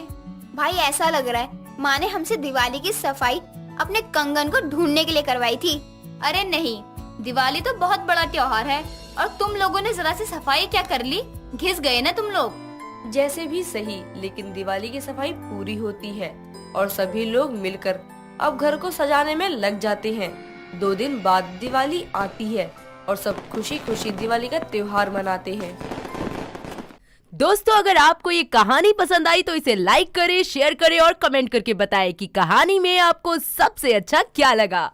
भाई, ऐसा लग रहा है माँ ने हमसे दिवाली की सफाई अपने कंगन को ढूंढने के लिए करवाई थी। अरे नहीं, दिवाली तो बहुत बड़ा त्योहार है और तुम लोगों ने जरा सी सफाई क्या कर ली? घिस गए ना तुम लोग। जैसे भी सही, लेकिन दिवाली की सफाई पूरी होती है और सभी लोग मिलकर अब घर को सजाने में लग जाते हैं। 2 दिन बाद दिवाली आती है और सब खुशी खुशी दिवाली का त्योहार मनाते हैं। दोस्तों, अगर आपको ये कहानी पसंद आई तो इसे लाइक करें, शेयर करें और कमेंट करके बताएं कि कहानी में आपको सबसे अच्छा क्या लगा।